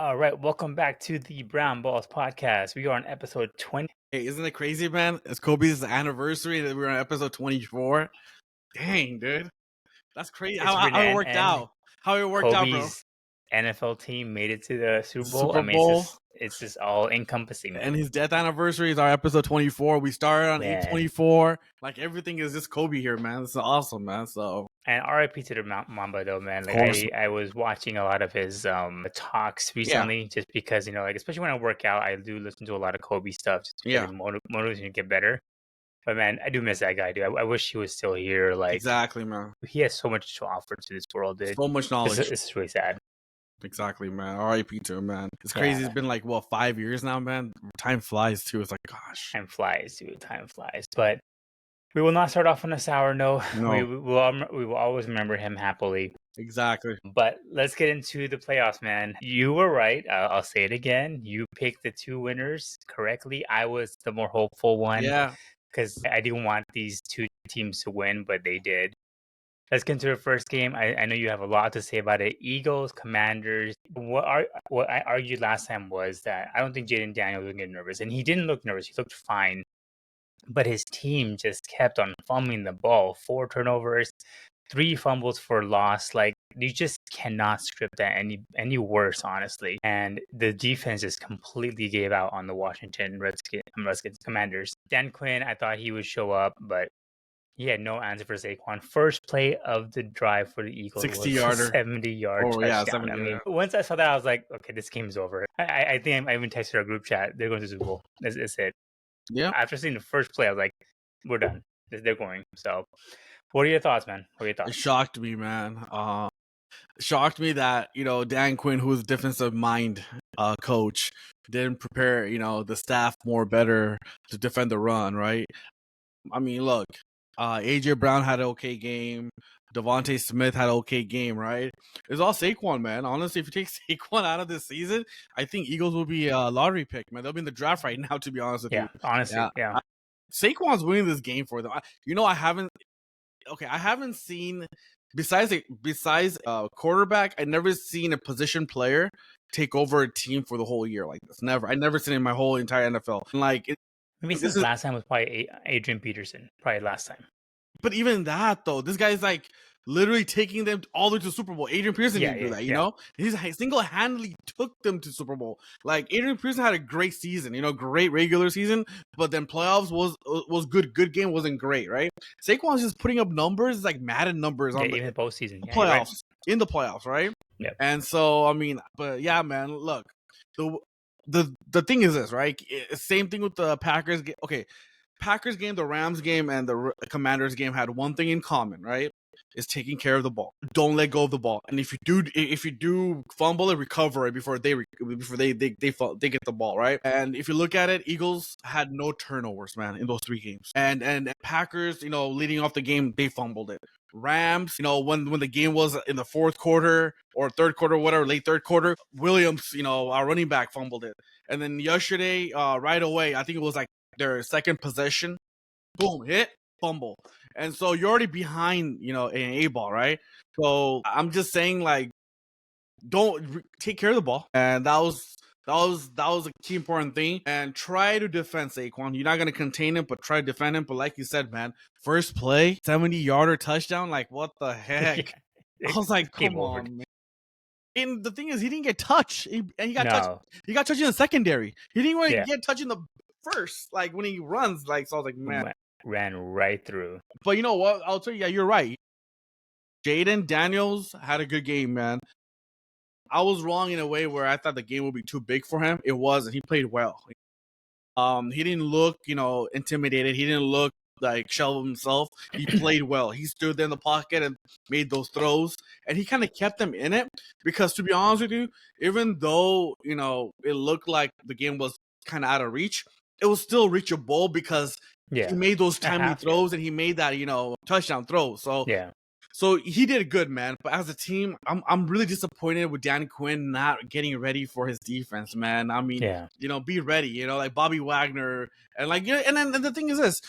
All right, welcome back to the Brown Balls podcast. We are on episode 20. Hey, isn't it crazy, man? It's Kobe's anniversary that we're on episode 24. Dang, dude. That's crazy. How it worked out. How it worked out, bro. Kobe's NFL team made it to the Super Bowl. Super Bowl. It's just all encompassing. And his death anniversary is our episode 24. We started on 8/24. Like, everything is just Kobe here, man. This is awesome, man. So. And RIP to the Mamba, though, man. Like, I was watching a lot of his talks recently, just because, like, especially when I work out, I do listen to a lot of Kobe stuff just because it motivates me to get better. But, man, I do miss that guy, dude. I wish he was still here. Like, exactly, man. He has so much to offer to this world, dude. So much knowledge. This is really sad. Exactly, man. RIP to him, man. It's crazy. It's been like, 5 years now, man. Time flies, too. It's like, gosh. Time flies, dude. Time flies. But we will not start off on a sour note. No. We will always remember him happily. Exactly. But let's get into the playoffs, man. You were right. I'll say it again. You picked the two winners correctly. I was the more hopeful one. Yeah. Because I didn't want these two teams to win, but they did. Let's get into the first game. I know you have a lot to say about it. Eagles, Commanders. What I argued last time was that I don't think Jaden Daniels would get nervous. And he didn't look nervous. He looked fine. But his team just kept on fumbling the ball. 4 turnovers, 3 fumbles for loss. Like, you just cannot script that any worse, honestly. And the defense just completely gave out on the Washington Redskins Commanders. Dan Quinn, I thought he would show up, but he had no answer for Saquon. First play of the drive for the Eagles 60-yarder. 70-yard touchdown. I mean, once I saw that, I was like, okay, this game's over. I think I even texted our group chat. They're going to the Super Bowl. That's it. Yeah. After seeing the first play, I was like, we're done. They're going. So, what are your thoughts, man? It shocked me, man. Shocked me that, Dan Quinn, who is a defensive mind coach, didn't prepare, the staff more better to defend the run, right? I mean, look, A.J. Brown had an okay game. Devontae Smith had an okay game, right? It's all Saquon, man. Honestly, if you take Saquon out of this season, I think Eagles will be a lottery pick, man. They'll be in the draft right now, to be honest with you. Honestly, yeah. Saquon's winning this game for them. I haven't seen, besides quarterback, I've never seen a position player take over a team for the whole year like this. Never. I've never seen it in my whole entire NFL. Maybe since last time was probably Adrian Peterson. Probably last time. But even that, though, this guy's like literally taking them all the way to the Super Bowl. Adrian Peterson didn't do that, you know? He single-handedly took them to Super Bowl. Like, Adrian Peterson had a great season, great regular season, but then playoffs was good. Good game wasn't great, right? Saquon's just putting up numbers, like Madden numbers on in the postseason. Playoffs. In the playoffs, right? Yeah. And so, I mean, but yeah, man, look, the thing is this, right? Same thing with the Packers game. Okay, Packers game, the Rams game, and the Commanders game had one thing in common, right? Is taking care of the ball. Don't let go of the ball. And if you do fumble it, recover it before they get the ball, right? And if you look at it, Eagles had no turnovers, man, in those 3 games. And Packers, leading off the game, they fumbled it. Rams, when the game was in the 4th quarter or 3rd quarter, whatever, late 3rd quarter, Williams, our running back fumbled it. And then yesterday, right away, I think it was like their 2nd possession, boom, hit, fumble. And so you're already behind, an A-ball, right? So I'm just saying, like, don't take care of the ball. And that was a key important thing. And try to defend Saquon. You're not going to contain him, but try to defend him. But like you said, man, first play, 70-yarder touchdown. Like, what the heck? I was like, come on, man. And the thing is, he didn't get touched. He got touched. He got touched in the secondary. He didn't really get touched in the first, like, when he runs. Like, so I was like, man. Ran right through. But you know what? I'll tell you, yeah, you're right. Jaden Daniels had a good game, man. I was wrong in a way where I thought the game would be too big for him. It wasn't. He played well. He didn't look, intimidated. He didn't look like shell of himself. He played well. He stood there in the pocket and made those throws. And he kind of kept them in it because, to be honest with you, even though, it looked like the game was kind of out of reach, it was still reachable because he made those timely throws and he made that, touchdown throw. So So he did good, man. But as a team, I'm really disappointed with Dan Quinn not getting ready for his defense, man. I mean, be ready, like Bobby Wagner and and then the thing is this,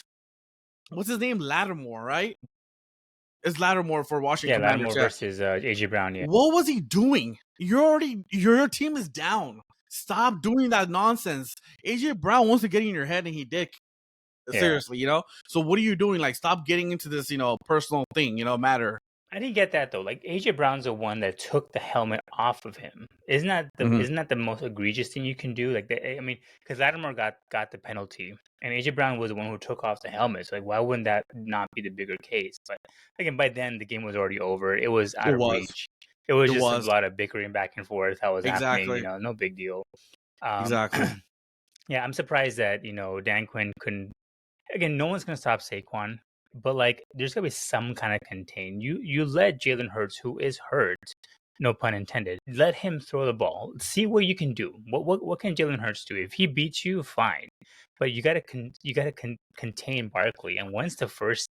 what's his name? Lattimore, right? It's Lattimore for Washington Commanders. Lattimore versus AJ Brown. Yeah. What was he doing? Your team is down. Stop doing that nonsense. AJ Brown wants to get in your head, and he did. Seriously, So what are you doing? Like, stop getting into this, personal thing, matter. I didn't get that though. Like AJ Brown's the one that took the helmet off of him. Isn't that the most egregious thing you can do? Like, because Lattimore got the penalty, and AJ Brown was the one who took off the helmet. So like, why wouldn't that not be the bigger case? But again, by then the game was already over. It was out of reach. It was just a lot of bickering back and forth that was happening. No big deal. Exactly. Yeah, I'm surprised that Dan Quinn couldn't. Again, no one's gonna stop Saquon, but like, there's gotta be some kind of contain. You let Jalen Hurts, who is hurt, no pun intended, let him throw the ball. See what you can do. What can Jalen Hurts do? If he beats you, fine, but you gotta contain Barkley. And once the first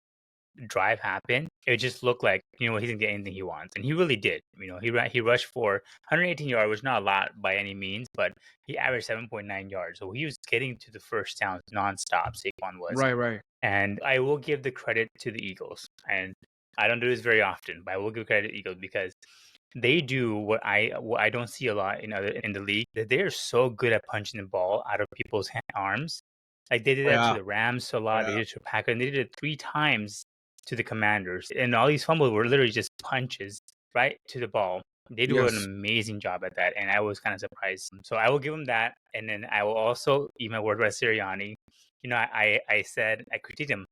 drive happened, it just looked like he didn't get anything he wants, and he really did. He rushed for 118 yards, which is not a lot by any means, but he averaged 7.9 yards, so he was getting to the first down nonstop. Saquon was right, and I will give the credit to the Eagles, and I don't do this very often, but I will give credit to the Eagles because they do what I don't see a lot in the league. That they are so good at punching the ball out of people's arms. Like they did that to the Rams a lot. They did it to Packers, and they did it 3 times to the Commanders, and all these fumbles were literally just punches right to the ball. They do an amazing job at that, and I was kind of surprised. So I will give them that, and then I will also eat my word by Sirianni. I said, I critiqued him.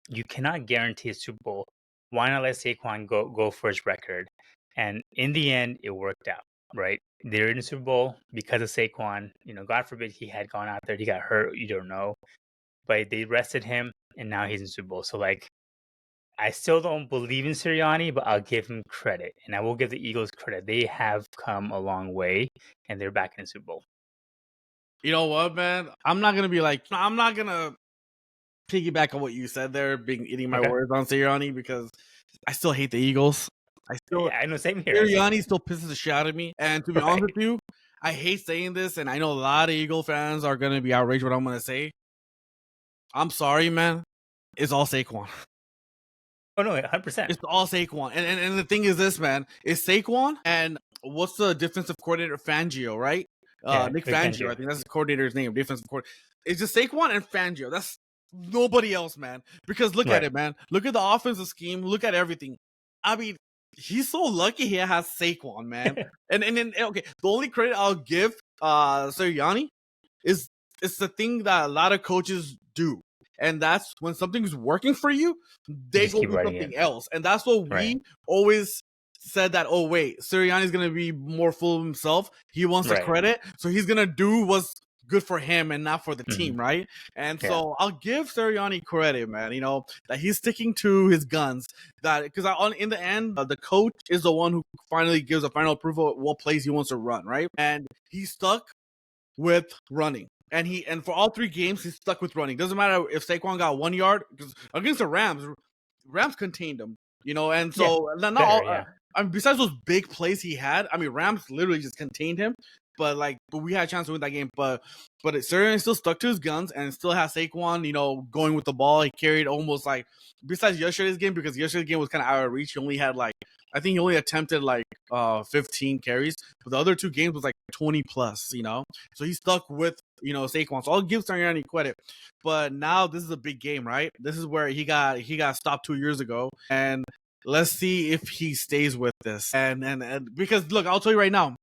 You cannot guarantee a Super Bowl. Why not let Saquon go for his record? And in the end, it worked out, right? They're in the Super Bowl because of Saquon. God forbid he had gone out there, he got hurt. You don't know, but they rested him, and now he's in the Super Bowl. So like, I still don't believe in Sirianni, but I'll give him credit, and I will give the Eagles credit. They have come a long way, and they're back in the Super Bowl. You know what, man? I'm not gonna piggyback on what you said there, eating my words on Sirianni, because I still hate the Eagles. I know, same here. Sirianni still pisses the shit out of me, and to be honest with you, I hate saying this, and I know a lot of Eagle fans are gonna be outraged what I'm gonna say. I'm sorry, man. It's all Saquon. Oh no, 100%. It's all Saquon, and the thing is this, man, it's Saquon and what's the defensive coordinator? Fangio, right? Nick Fangio. I think that's the coordinator's name. Defensive coordinator. It's just Saquon and Fangio. That's nobody else, man. Because look at it, man. Look at the offensive scheme. Look at everything. I mean, he's so lucky he has Saquon, man. and then okay, the only credit I'll give Sirianni is it's the thing that a lot of coaches do. And that's when something's working for you, they go do something else. And that's what we always said that, oh, wait, Sirianni's going to be more full of himself. He wants the credit. So he's going to do what's good for him and not for the team, right? And so I'll give Sirianni credit, man, that he's sticking to his guns. Because in the end, the coach is the one who finally gives a final approval of what plays he wants to run, right? And he's stuck with running. And for all 3 games, he's stuck with running. Doesn't matter if Saquon got 1 yard, because against the Rams contained him, and so besides those big plays he had, I mean, Rams literally just contained him. But we had a chance to win that game. But Sirianni still stuck to his guns and still has Saquon, going with the ball. He carried almost besides yesterday's game, because yesterday's game was kind of out of reach. He only had I think he only attempted 15 carries, but the other 2 games was 20 plus, So he stuck with Saquon. So I'll give Sirianni credit. But now this is a big game, right? This is where he got stopped 2 years ago, and let's see if he stays with this. And because look, I'll tell you right now,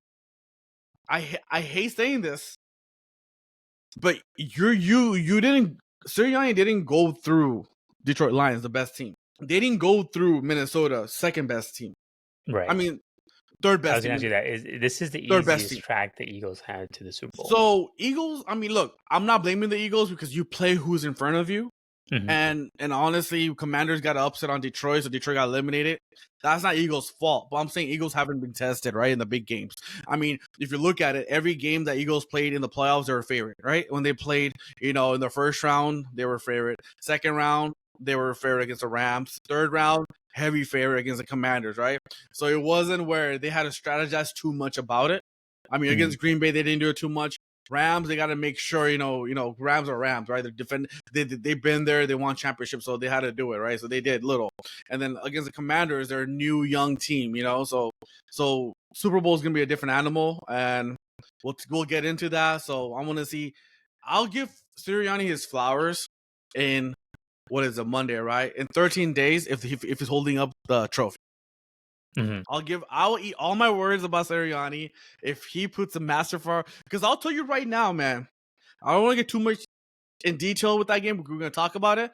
I hate saying this, but Sirianni didn't go through Detroit Lions, the best team. They didn't go through Minnesota, second best team. Right. I mean, third best. I was going to do that. This is the easiest track the Eagles had to the Super Bowl. So Eagles, I mean, look, I'm not blaming the Eagles because you play who's in front of you. Mm-hmm. And honestly, Commanders got an upset on Detroit, so Detroit got eliminated. That's not Eagles' fault, but I'm saying Eagles haven't been tested, right, in the big games. I mean, if you look at it, every game that Eagles played in the playoffs, they were favorite, right? When they played, in the first round, they were favorite. Second round, they were favorite against the Rams. Third round, heavy favorite against the Commanders, right? So it wasn't where they had to strategize too much about it. I mean, against Green Bay, they didn't do it too much. Rams, they got to make sure, Rams are Rams, right? They've been there, they won championships, so they had to do it, right? So they did little. And then against the Commanders, they're a new young team, so Super Bowl is gonna be a different animal, and we'll get into that. So I want to see. I'll give Sirianni his flowers in what is a Monday, right? In 13 days, if he's holding up the trophy. Mhm. I'll eat all my words about Sirianni if he puts a master for, because I'll tell you right now, man. I don't want to get too much in detail with that game, but we're going to talk about it.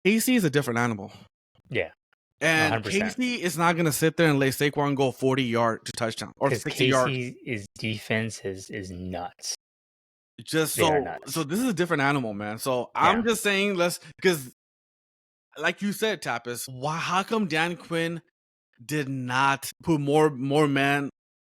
Casey is a different animal. Yeah. And 100%. Casey is not going to sit there and let Saquon go 40-yard to touchdown or 60 yards. Casey's defense is nuts. Just They are nuts. so this is a different animal, man. So I'm just saying, because like you said, Tapas, how come Dan Quinn did not put more men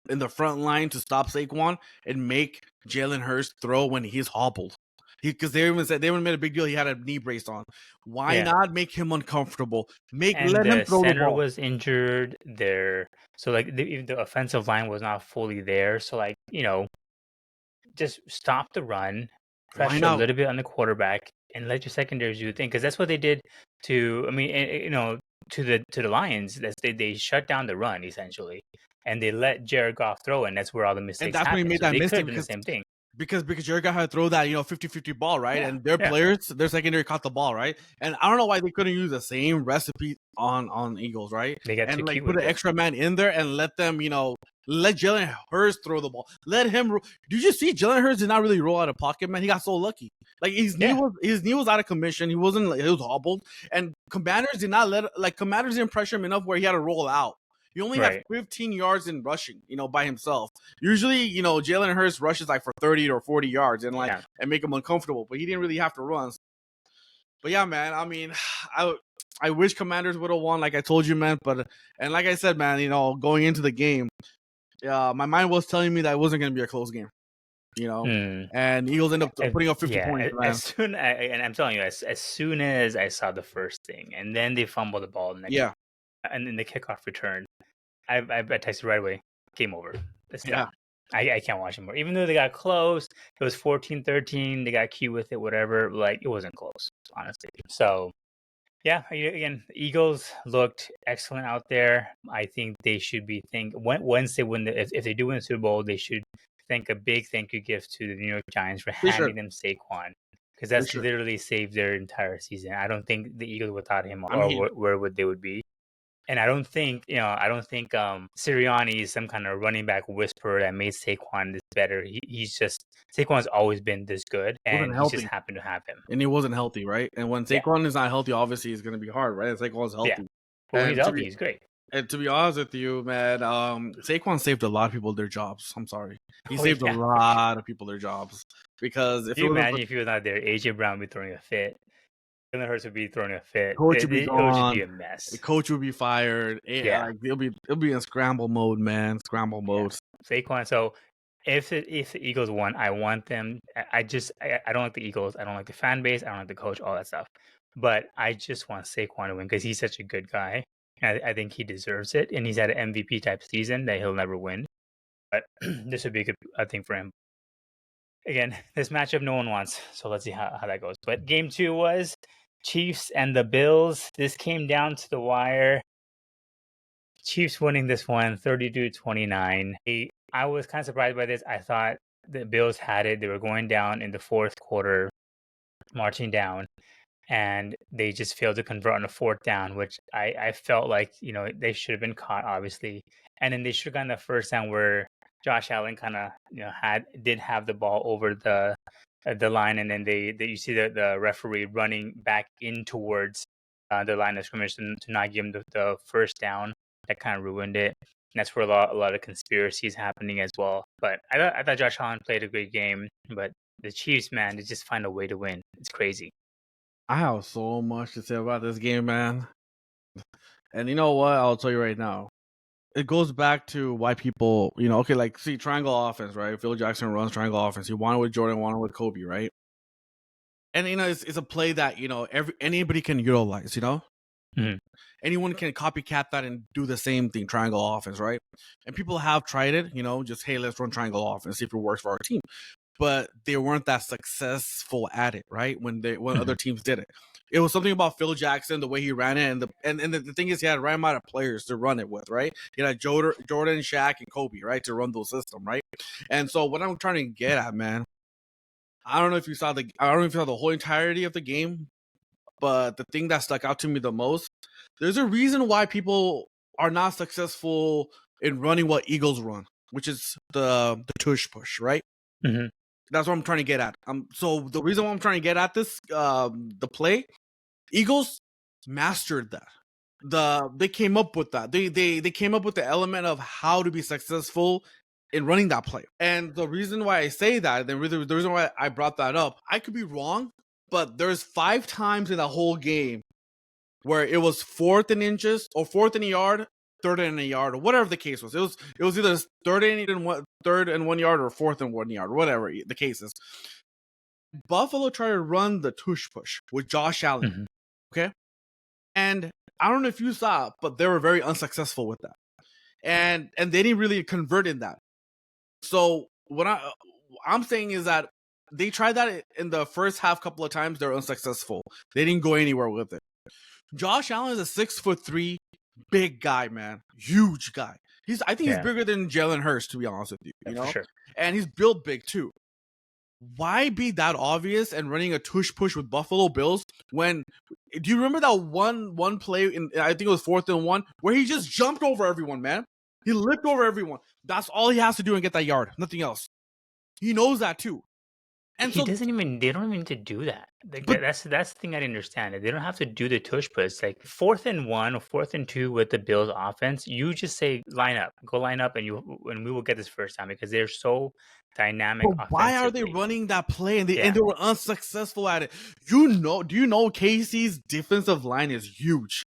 in the front line to stop Saquon and make Jalen Hurts throw when he's hobbled? Because they even made a big deal. He had a knee brace on. Why not make him uncomfortable? Let him throw the ball. Center was injured there, so even the offensive line was not fully there. So just stop the run, pressure a little bit on the quarterback, and let your secondaries do the thing. Because that's what they did to. I mean, to the Lions. They shut down the run essentially, and they let Jared Goff throw, and that's where all the mistakes happened. And that's when he made that mistake. They could have done the same thing. Because Jared Goff had to throw that 50-50 ball, right? And their players, their secondary caught the ball, right? And I don't know why they couldn't use the same recipe on Eagles, right? They got and put an extra man in there and let them, let Jalen Hurts throw the ball. Let him. Did you see Jalen Hurts did not really roll out of pocket, man? He got so lucky. Like his knee was out of commission. He wasn't. He was hobbled. And Commanders Commanders didn't pressure him enough where he had to roll out. He only had 15 yards in rushing, by himself. Usually, Jalen Hurts rushes for 30 or 40 yards and and make him uncomfortable, but he didn't really have to run. But yeah, man, I mean, I wish Commanders would have won, like I told you, man. And like I said, man, going into the game, my mind was telling me that it wasn't going to be a close game. And Eagles end up putting up 50 points. And I'm telling you, as soon as I saw the first thing, and then they fumbled the ball, and then the kickoff return, I texted right away, game over. It's done. I can't watch anymore. Even though they got close, it was 14-13, they got cute with it, whatever. It wasn't close, honestly. So, yeah, again, the Eagles looked excellent out there. I think they should be once they win if they do win the Super Bowl, they should thank a big thank you gift to the New York Giants for handing them Saquon. Because that's literally saved their entire season. I don't think the Eagles without him where would they would be. And I don't think Sirianni is some kind of running back whisperer that made Saquon this better. Saquon's always been this good, and he just happened to have him. And he wasn't healthy, right? And when Saquon is not healthy, obviously it's going to be hard, right? And Saquon's healthy. Yeah. Well, when he's healthy, he's great. And to be honest with you, man, Saquon saved a lot of people their jobs. I'm sorry. He saved a lot of people their jobs. Because if you imagine if he was not there, AJ Brown would be throwing a fit. Jalen Hurts would be throwing a fit. Coach would be gone. It would just be a mess. The coach would be fired. It'll be in scramble mode, man. Scramble mode. Saquon. So if the Eagles won, I want them. I don't like the Eagles. I don't like the fan base. I don't like the coach. All that stuff. But I just want Saquon to win because he's such a good guy. And I think he deserves it. And he's had an MVP type season that he'll never win. But this would be a good thing for him. Again, this matchup no one wants. So let's see how that goes. But game 2 was Chiefs and the Bills. This came down to the wire. Chiefs winning this one 32-29. I was kind of surprised by this. I thought the Bills had it. They were going down in the fourth quarter, marching down, and they just failed to convert on a fourth down, which I felt like they should have been caught, obviously. And then they should have gotten the first down where Josh Allen kind of did have the ball over the line, and then you see the referee running back in towards the line of scrimmage to not give him the first down. That kind of ruined it. And that's where a lot of conspiracies happening as well. But I thought Josh Allen played a great game. But the Chiefs, man, they just find a way to win. It's crazy. I have so much to say about this game, man. And you know what? I'll tell you right now. It goes back to why people, see triangle offense, right? Phil Jackson runs triangle offense. He won it with Jordan, won it with Kobe, right? And it's a play that anybody can utilize, Mm-hmm. anyone can copycat that and do the same thing, triangle offense, right? And people have tried it, just, hey, let's run triangle offense, see if it works for our team. But they weren't that successful at it, right? When other teams did it. It was something about Phil Jackson, the way he ran it, and the thing is, he had a right amount of players to run it with, right? He had Jordan, Shaq, and Kobe, right, to run those system, right? And so what I'm trying to get at, man, I don't know if you saw the whole entirety of the game, but the thing that stuck out to me the most, there's a reason why people are not successful in running what Eagles run, which is the tush push, right? Mm-hmm. That's what I'm trying to get at. So the reason why I'm trying to get at this, the play, Eagles mastered that. They came up with that. They came up with the element of how to be successful in running that play. And the reason why I say that, the reason why I brought that up, I could be wrong, but there's 5 times in the whole game where it was 4th and inches or 4th and a yard, 3rd and a yard, or whatever the case was. It was either 3rd and 1 yard or 4th and 1 yard, whatever the case is. Buffalo tried to run the tush push with Josh Allen. Mm-hmm. Okay. And I don't know if you saw, but they were very unsuccessful with that. And they didn't really convert in that. So what I'm saying is that they tried that in the first half couple of times. They're unsuccessful. They didn't go anywhere with it. Josh Allen is a 6'3" big guy, man. Huge guy. I think he's bigger than Jalen Hurts, to be honest with you. You know? For sure. And he's built big too. Why be that obvious and running a tush push with Buffalo Bills when? Do you remember that one play in, I think it was 4th and 1, where he just jumped over everyone, man? He leaped over everyone. That's all he has to do and get that yard. Nothing else. He knows that too. And they don't even need to do that. That's the thing I didn't understand. They don't have to do the tush push. Like 4th and 1 or 4th and 2 with the Bills offense, you just say go line up, and we will get this first time, because they're so dynamic. But why are they running that play and they were unsuccessful at it? Do you know KC's defensive line is huge?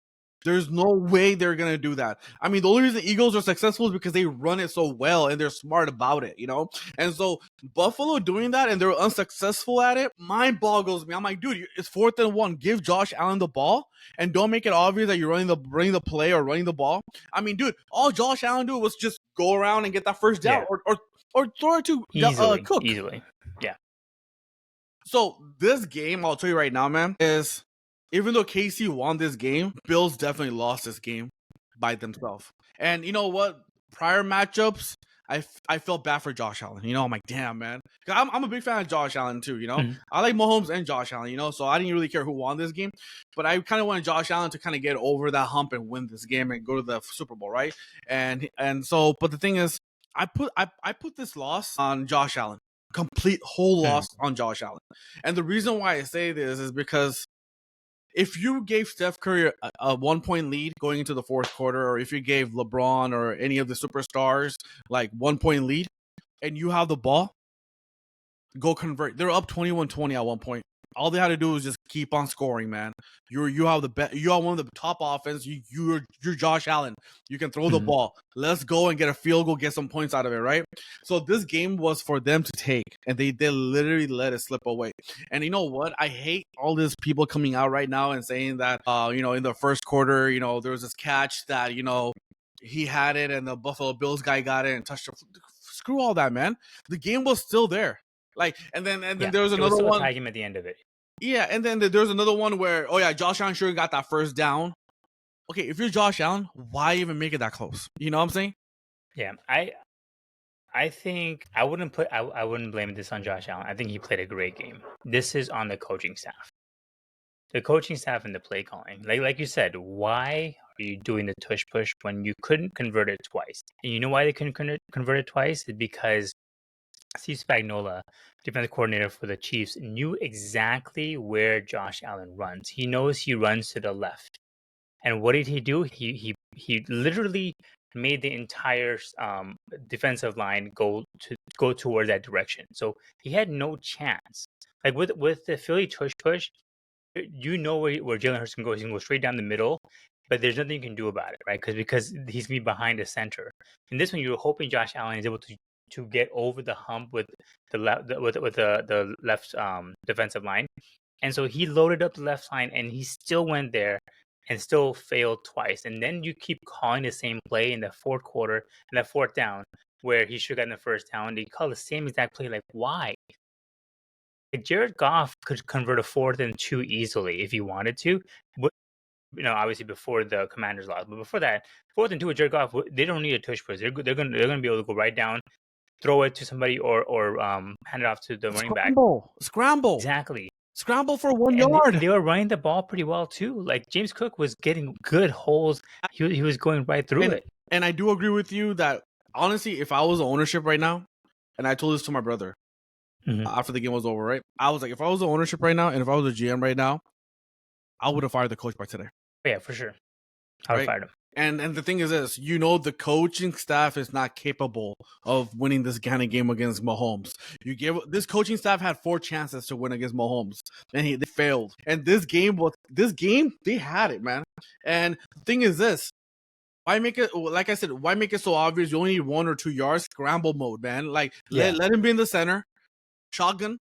There's no way they're going to do that. I mean, the only reason the Eagles are successful is because they run it so well and they're smart about it, And so Buffalo doing that and they're unsuccessful at it, mind boggles me. I'm like, dude, it's 4th and 1. Give Josh Allen the ball and don't make it obvious that you're running the play or running the ball. I mean, dude, all Josh Allen did was just go around and get that first down or throw it to Cook. Easily. Yeah. So this game, I'll tell you right now, man, is... even though KC won this game, Bills definitely lost this game by themselves. And you know what? Prior matchups, I felt bad for Josh Allen. I'm like, damn, man. I'm a big fan of Josh Allen too, Mm-hmm. I like Mahomes and Josh Allen, so I didn't really care who won this game. But I kind of wanted Josh Allen to kind of get over that hump and win this game and go to the Super Bowl, right? And so, but the thing is, I put this loss on Josh Allen. Complete whole loss on Josh Allen. And the reason why I say this is because if you gave Steph Curry a 1-point lead going into the 4th quarter, or if you gave LeBron or any of the superstars like 1-point lead, and you have the ball, go convert. They're up 21-20 at one point. All they had to do was just keep on scoring, man. You have one of the top offense. You're Josh Allen. You can throw the ball. Let's go and get a field goal, get some points out of it, right? So this game was for them to take, and they literally let it slip away. And you know what? I hate all these people coming out right now and saying that, in the first quarter, there was this catch that, he had it and the Buffalo Bills guy got it and touched it. Screw all that, man. The game was still there. And then there was another one. Tag him at the end of it. Yeah, and then there's another one where, Josh Allen sure got that first down. Okay, if you're Josh Allen, why even make it that close? You know what I'm saying? Yeah, I think I wouldn't blame this on Josh Allen. I think he played a great game. This is on the coaching staff. The coaching staff and the play calling. Like you said, why are you doing the tush push when you couldn't convert it twice? And you know why they couldn't convert it twice? It's because Steve Spagnuolo, defensive coordinator for the Chiefs, knew exactly where Josh Allen runs. He knows he runs to the left. And what did he do? He literally made the entire defensive line go towards that direction. So he had no chance. Like with the Philly tush push, you know where Jalen Hurts can go. He can go straight down the middle, but there's nothing you can do about it, right? Because he's gonna be behind the center. And this one, you're hoping Josh Allen is able to get over the hump with the left defensive line. And so he loaded up the left line and he still went there and still failed twice. And then you keep calling the same play in the fourth quarter and that fourth down where he should have gotten the first down. They call the same exact play. Like, why? Like Jared Goff could convert a 4th and 2 easily if he wanted to. But, obviously before the Commanders lost, but before that, 4th and 2 with Jared Goff, they don't need a tush push. They're gonna be able to go right down, throw it to somebody, or hand it off to the running back. Scramble. Exactly. Scramble for 1 And yard. they were running the ball pretty well too. Like James Cook was getting good holes. He was going right through it. And I do agree with you that honestly, if I was the ownership right now, and I told this to my brother after the game was over, right? I was like, if I was the ownership right now, and if I was the GM right now, I would have fired the coach by today. Yeah, for sure. I would have fired him. And the thing is this, the coaching staff is not capable of winning this kind of game against Mahomes. This coaching staff had 4 chances to win against Mahomes, and they failed. And this game, they had it, man. And the thing is this, why make it, like I said, why make it so obvious? You only need 1 or 2 yards, scramble mode, man. Like, let him be in the center, shotgun.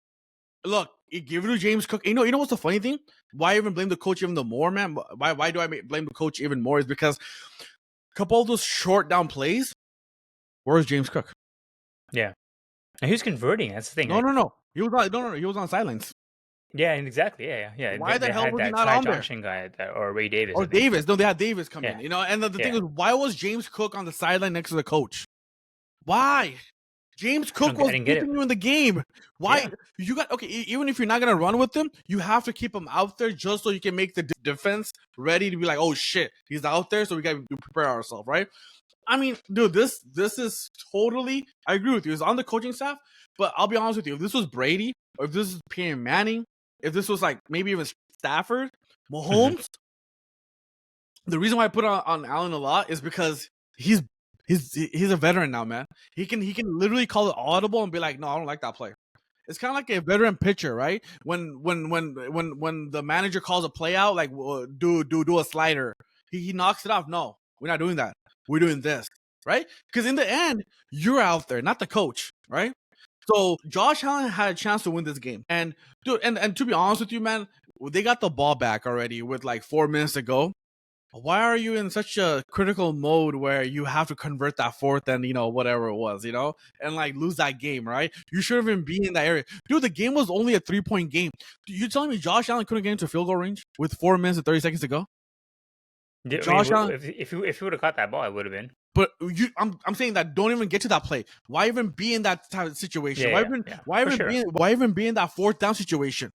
Look, give it to James Cook. You know what's the funny thing? Why even blame the coach even the more, man? Why do I blame the coach even more? Is because a couple of those short down plays, where's James Cook? Yeah. And he was converting. That's the thing. No. He was on sidelines. Yeah, exactly. Yeah. Why the hell was he not on there? Guy or Ray Davis. Or Davis. No, they had Davis come in. And the thing is, why was James Cook on the sideline next to the coach? Why? James Cook was keeping you in the game. Why? Yeah. Even if you're not gonna run with him, you have to keep him out there just so you can make the defense ready to be like, oh shit, he's out there, so we gotta prepare ourselves, right? I mean, dude, this is totally. I agree with you. It's on the coaching staff, but I'll be honest with you. If this was Brady, or if this is Peyton Manning, if this was like maybe even Stafford, Mahomes, the reason why I put on Allen a lot is because he's a veteran now, man. He can literally call it audible and be like, no, I don't like that play. It's kind of like a veteran pitcher, right? When the manager calls a play out, like do a slider, he knocks it off. No, we're not doing that. We're doing this, right? Because in the end, you're out there, not the coach, right? So Josh Allen had a chance to win this game, and dude, and to be honest with you, man, they got the ball back already with like 4 minutes to go. Why are you in such a critical mode where you have to convert that 4th and whatever it was, and like lose that game, right? You shouldn't even be in that area, dude. The game was only a 3-point game. You telling me Josh Allen couldn't get into field goal range with 4 minutes and 30 seconds to go? Yeah, Josh Allen, if he would have caught that ball, it would have been. But I'm saying that don't even get to that play. Why even be in that type of situation? Why even be in that 4th down situation?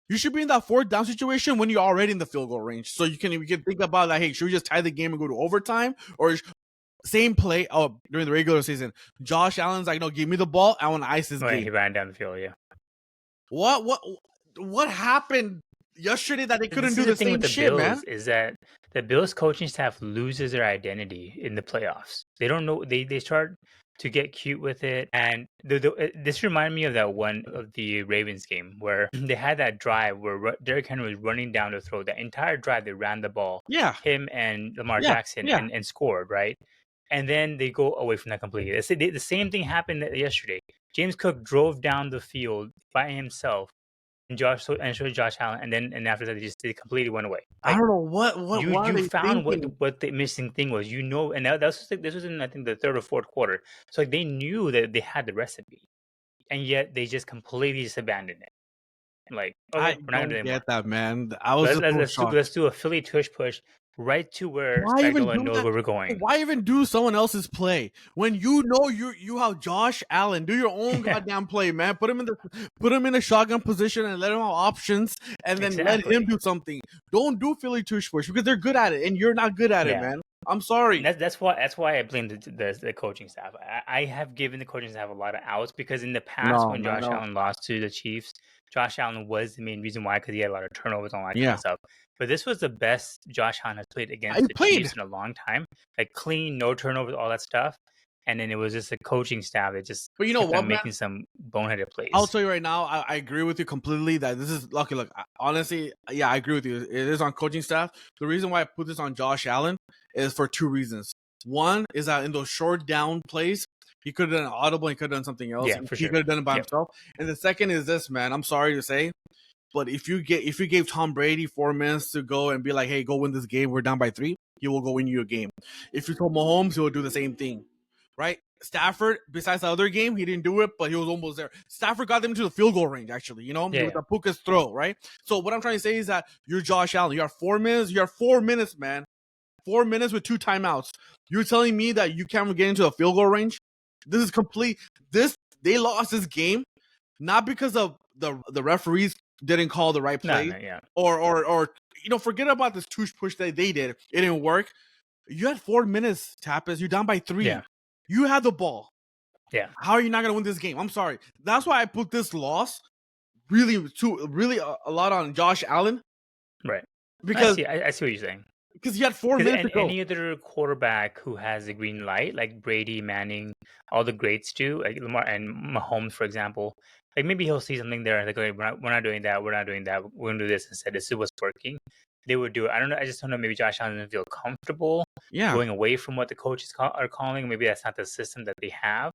You should be in that 4th down situation when you're already in the field goal range. So you can think about like, hey, should we just tie the game and go to overtime? Or same play during the regular season. Josh Allen's like, no, give me the ball. I want to ice this game. He ran down the field, yeah. What happened yesterday that they couldn't do the same shit, Bills man? Is that the Bills coaching staff loses their identity in the playoffs. They don't know. They start to get cute with it. And this reminded me of that one of the Ravens game where they had that drive where Derrick Henry was running down the throat. That entire drive, they ran the ball. Yeah. Him and Lamar Jackson and scored, right? And then they go away from that completely. The same thing happened yesterday. James Cook drove down the field by himself. And Josh Allen, and after that, they completely went away. Like, I don't know what you found what the missing thing was, and this was in I think the 3rd or 4th quarter. So like they knew that they had the recipe, and yet they just completely abandoned it. Like, okay, we're not gonna get that, man. Let's do a Philly tush push right to where Spagnola knows where we're going. Why even do someone else's play when you know you have Josh Allen? Do your own goddamn play, man. Put him in a shotgun position and let him have options, and then let him do something. Don't do Philly tush push because they're good at it and you're not good at it, man. I'm sorry. That's why I blame the coaching staff. I have given the coaching staff a lot of outs because in the past when Josh Allen lost to the Chiefs, Josh Allen was the main reason why, because he had a lot of turnovers and all that kind of stuff. But this was the best Josh Allen has played against the Chiefs in a long time. Like clean, no turnovers, all that stuff. And then it was just a coaching staff that just making some boneheaded plays. I'll tell you right now, I agree with you completely that this is lucky. Look, honestly, yeah, I agree with you. It is on coaching staff. The reason why I put this on Josh Allen is for 2 reasons. One is that in those short down plays, he could have done an audible, he could have done something else. Yeah, for sure. He could have done it by himself. And the second is this, man. I'm sorry to say, But if you gave Tom Brady 4 minutes to go and be like, hey, go win this game, we're down by 3, he will go win you a game. If you told Mahomes, he will do the same thing, right? Stafford, besides the other game, he didn't do it, but he was almost there. Stafford got them to the field goal range, actually, with the Puka's throw, right? So what I'm trying to say is that you're Josh Allen. You have 4 minutes. You have 4 minutes, man. 4 minutes with 2 timeouts. You're telling me that you can't get into a field goal range? This is complete. They lost this game not because of the referees didn't call the right play, or forget about this tush push that they did. It didn't work. You had 4 minutes, Tapas. You're down by 3. Yeah. You had the ball. Yeah. How are you not gonna win this game? I'm sorry. That's why I put this loss really a lot on Josh Allen. Right. Because I see what you're saying. Because you had 4 minutes to go. Any other quarterback who has a green light, like Brady, Manning, all the greats do, like Lamar and Mahomes, for example, like maybe he'll see something there, like, okay, we're not doing that, we're gonna do this instead. This is what's working. They would do it. I don't know. I just don't know. Maybe Josh Allen doesn't feel comfortable going away from what the coaches are calling. Maybe that's not the system that they have.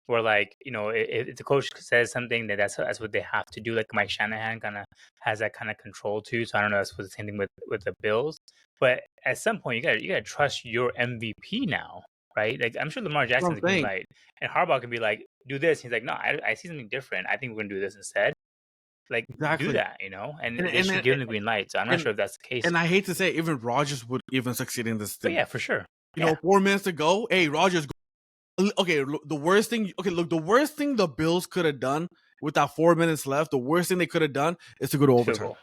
Or like, if the coach says something, that's what they have to do. Like Mike Shanahan kind of has that kind of control too. So I don't know. That's what's the same thing with the Bills. But at some point, you gotta trust your MVP now, right? Like I'm sure Lamar Jackson's a green light, and Harbaugh can be like, do this. He's like, no, I see something different. I think we're gonna do this instead. Like do that, and they should give him the green light. So I'm not sure if that's the case. And I hate to say, even Rodgers would even succeed in this thing. But yeah, for sure. 4 minutes to go. Hey, Rodgers. Okay, the worst thing the Bills could have done with that 4 minutes left, the worst thing they could have done is to go to overtime.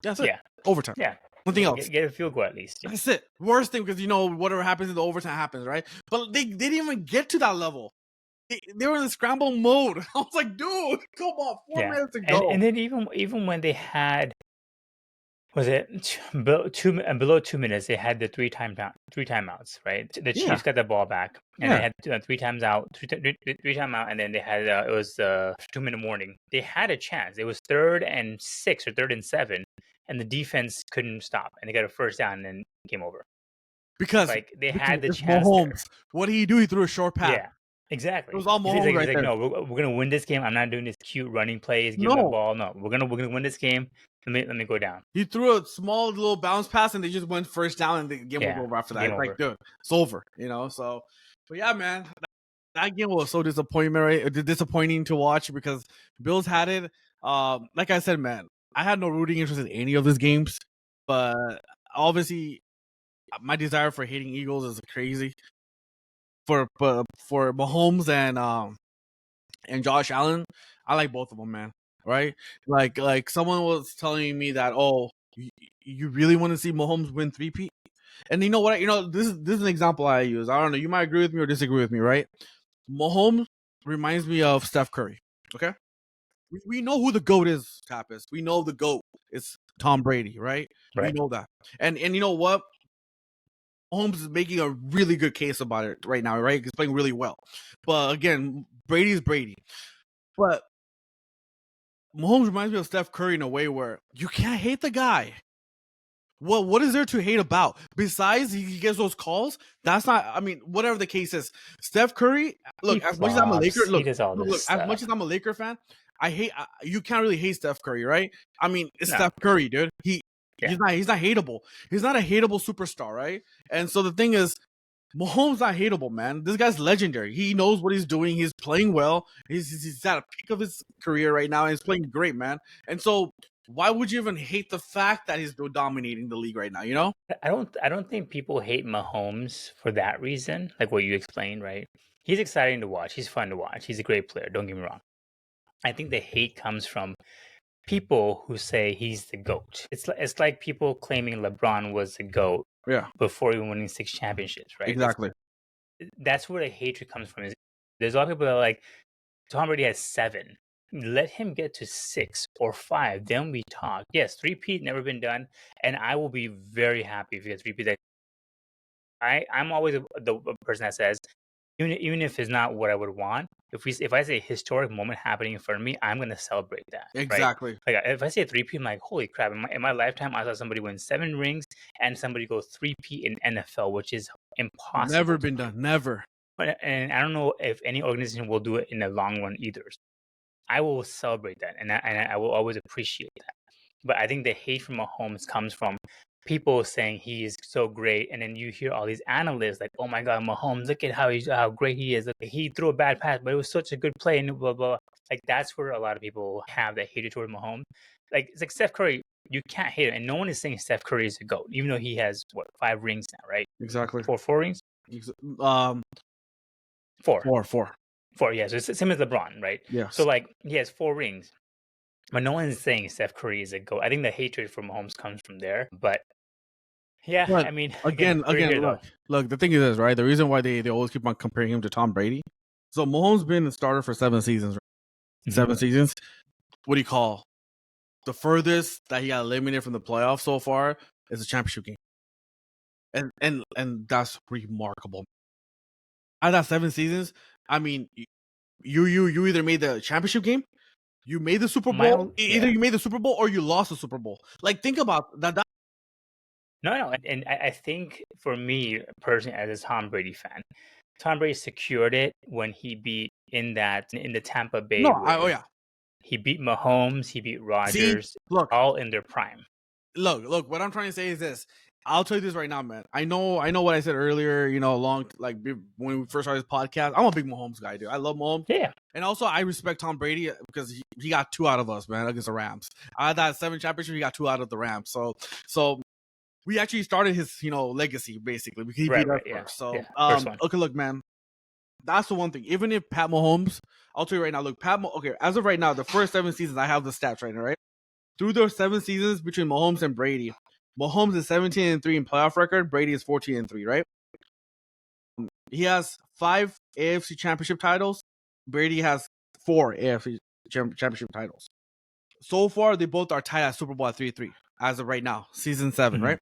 That's it. Yeah. Overtime. Yeah. Nothing else. Get a field goal at least. Yeah. That's it. Worst thing, because whatever happens in the overtime happens, right? But they didn't even get to that level. They were in the scramble mode. I was like, dude, come on, 4 minutes to go. And then even when they had, was it below 2 minutes, they had the three timeouts, right? The Chiefs got the ball back, and they had three timeout, and then they had it was 2-minute warning. They had a chance. It was 3rd and 6 or 3rd and 7, and the defense couldn't stop, and they got a first down, and then game over. Because they had the chance. Mahomes. What did he do? He threw a short pass. Yeah. Exactly. It was all Mahomes he's right there. No, we're gonna win this game. I'm not doing this cute running plays, giving the ball. No, we're gonna win this game. Let me go down. He threw a small little bounce pass, and they just went first down, and the game was over after that. It's like, dude, it's over. So, but yeah, man, that game was so disappointing to watch because Bills had it. Like I said, man, I had no rooting interest in any of these games, but obviously, my desire for hating Eagles is crazy. For Mahomes and Josh Allen, I like both of them, man. Right? Like someone was telling me that, you really want to see Mahomes win 3-peat? And you know what? This is an example I use. I don't know. You might agree with me or disagree with me, right? Mahomes reminds me of Steph Curry. Okay, we know who the GOAT is, Tapas. We know the GOAT is Tom Brady, right? We know that. And you know what? Mahomes is making a really good case about it right now, right? He's playing really well. But again, Brady's Brady. But Mahomes reminds me of Steph Curry in a way where you can't hate the guy. Well, what is there to hate about? Besides, he gets those calls. That's not. I mean, whatever the case is, Steph Curry. Look, as much as I'm a Laker, as much as I'm a Laker fan, you can't really hate Steph Curry, right? I mean, it's Steph Curry, dude. He's not hateable. He's not a hateable superstar, right? And so the thing is, Mahomes not hateable, man. This guy's legendary. He knows what he's doing. He's playing well. He's at a peak of his career right now, and he's playing great, man. And so, why would you even hate the fact that he's dominating the league right now? I don't think people hate Mahomes for that reason, like what you explained, right? He's exciting to watch. He's fun to watch. He's a great player. Don't get me wrong. I think the hate comes from people who say he's the GOAT. It's like people claiming LeBron was the GOAT before even winning 6 championships, right? Exactly. That's where the hatred comes from. There's a lot of people that are like, Tom Brady has 7. Let him get to 6 or 5. Then we talk. Yes, 3-peat never been done. And I will be very happy if he gets 3-peat. I'm always the person that says, even if it's not what I would want, if I say a historic moment happening in front of me, I'm going to celebrate that. Exactly. Right? Like if I say 3-peat, I'm like, holy crap! In my lifetime, I saw somebody win 7 rings and somebody go 3-peat in NFL, which is impossible. Never been done. Never. And I don't know if any organization will do it in the long run either. I will celebrate that, and I will always appreciate that. But I think the hate from Mahomes comes from people saying he is so great, and then you hear all these analysts like, "Oh my God, Mahomes! Look at how great he is. Look, he threw a bad pass, but it was such a good play." And blah blah. Like that's where a lot of people have that hatred toward Mahomes. Like it's like Steph Curry. You can't hate him, and no one is saying Steph Curry is a GOAT, even though he has what 5 rings now, right? Exactly. Four rings. Um, Four. four. Yeah. So it's the same as LeBron, right? Yes. So like he has 4 rings. But no one's saying Steph Curry is a GOAT. I think the hatred for Mahomes comes from there. But yeah, But I mean, again, we're here though. look. The thing is this, right? The reason why they always keep on comparing him to Tom Brady. So Mahomes been the starter for 7 seasons. Right? 7 seasons. What do you call the furthest that he got eliminated from the playoffs so far is a championship game, and that's remarkable. Out of that 7 seasons, I mean, you either made the championship game, you made the Super Bowl, either you made the Super Bowl or you lost the Super Bowl. Like think about that. No, and I think for me personally, as a Tom Brady fan, Tom Brady secured it when he beat in the Tampa Bay. He beat Mahomes, he beat Rodgers, all in their prime. Look. What I'm trying to say is this. I'll tell you this right now, man. I know what I said earlier. You know, when we first started this podcast, I'm a big Mahomes guy, dude. I love Mahomes. Yeah. And also, I respect Tom Brady because he got 2 out of us, man, against the Rams. Out of that 7 championship, he got 2 out of the Rams. So we actually started his, legacy basically because he beat us first. So, first one. Okay, look, man, that's the one thing. Even if Pat Mahomes, I'll tell you right now, look, okay, as of right now, the first 7 seasons, I have the stats right now, right? Through those 7 seasons between Mahomes and Brady, Mahomes is 17-3 in playoff record. Brady is 14-3, right? He has 5 AFC championship titles. Brady has 4 AFC championship titles. So far, they both are tied at Super Bowl at 3-3 as of right now, season 7, right?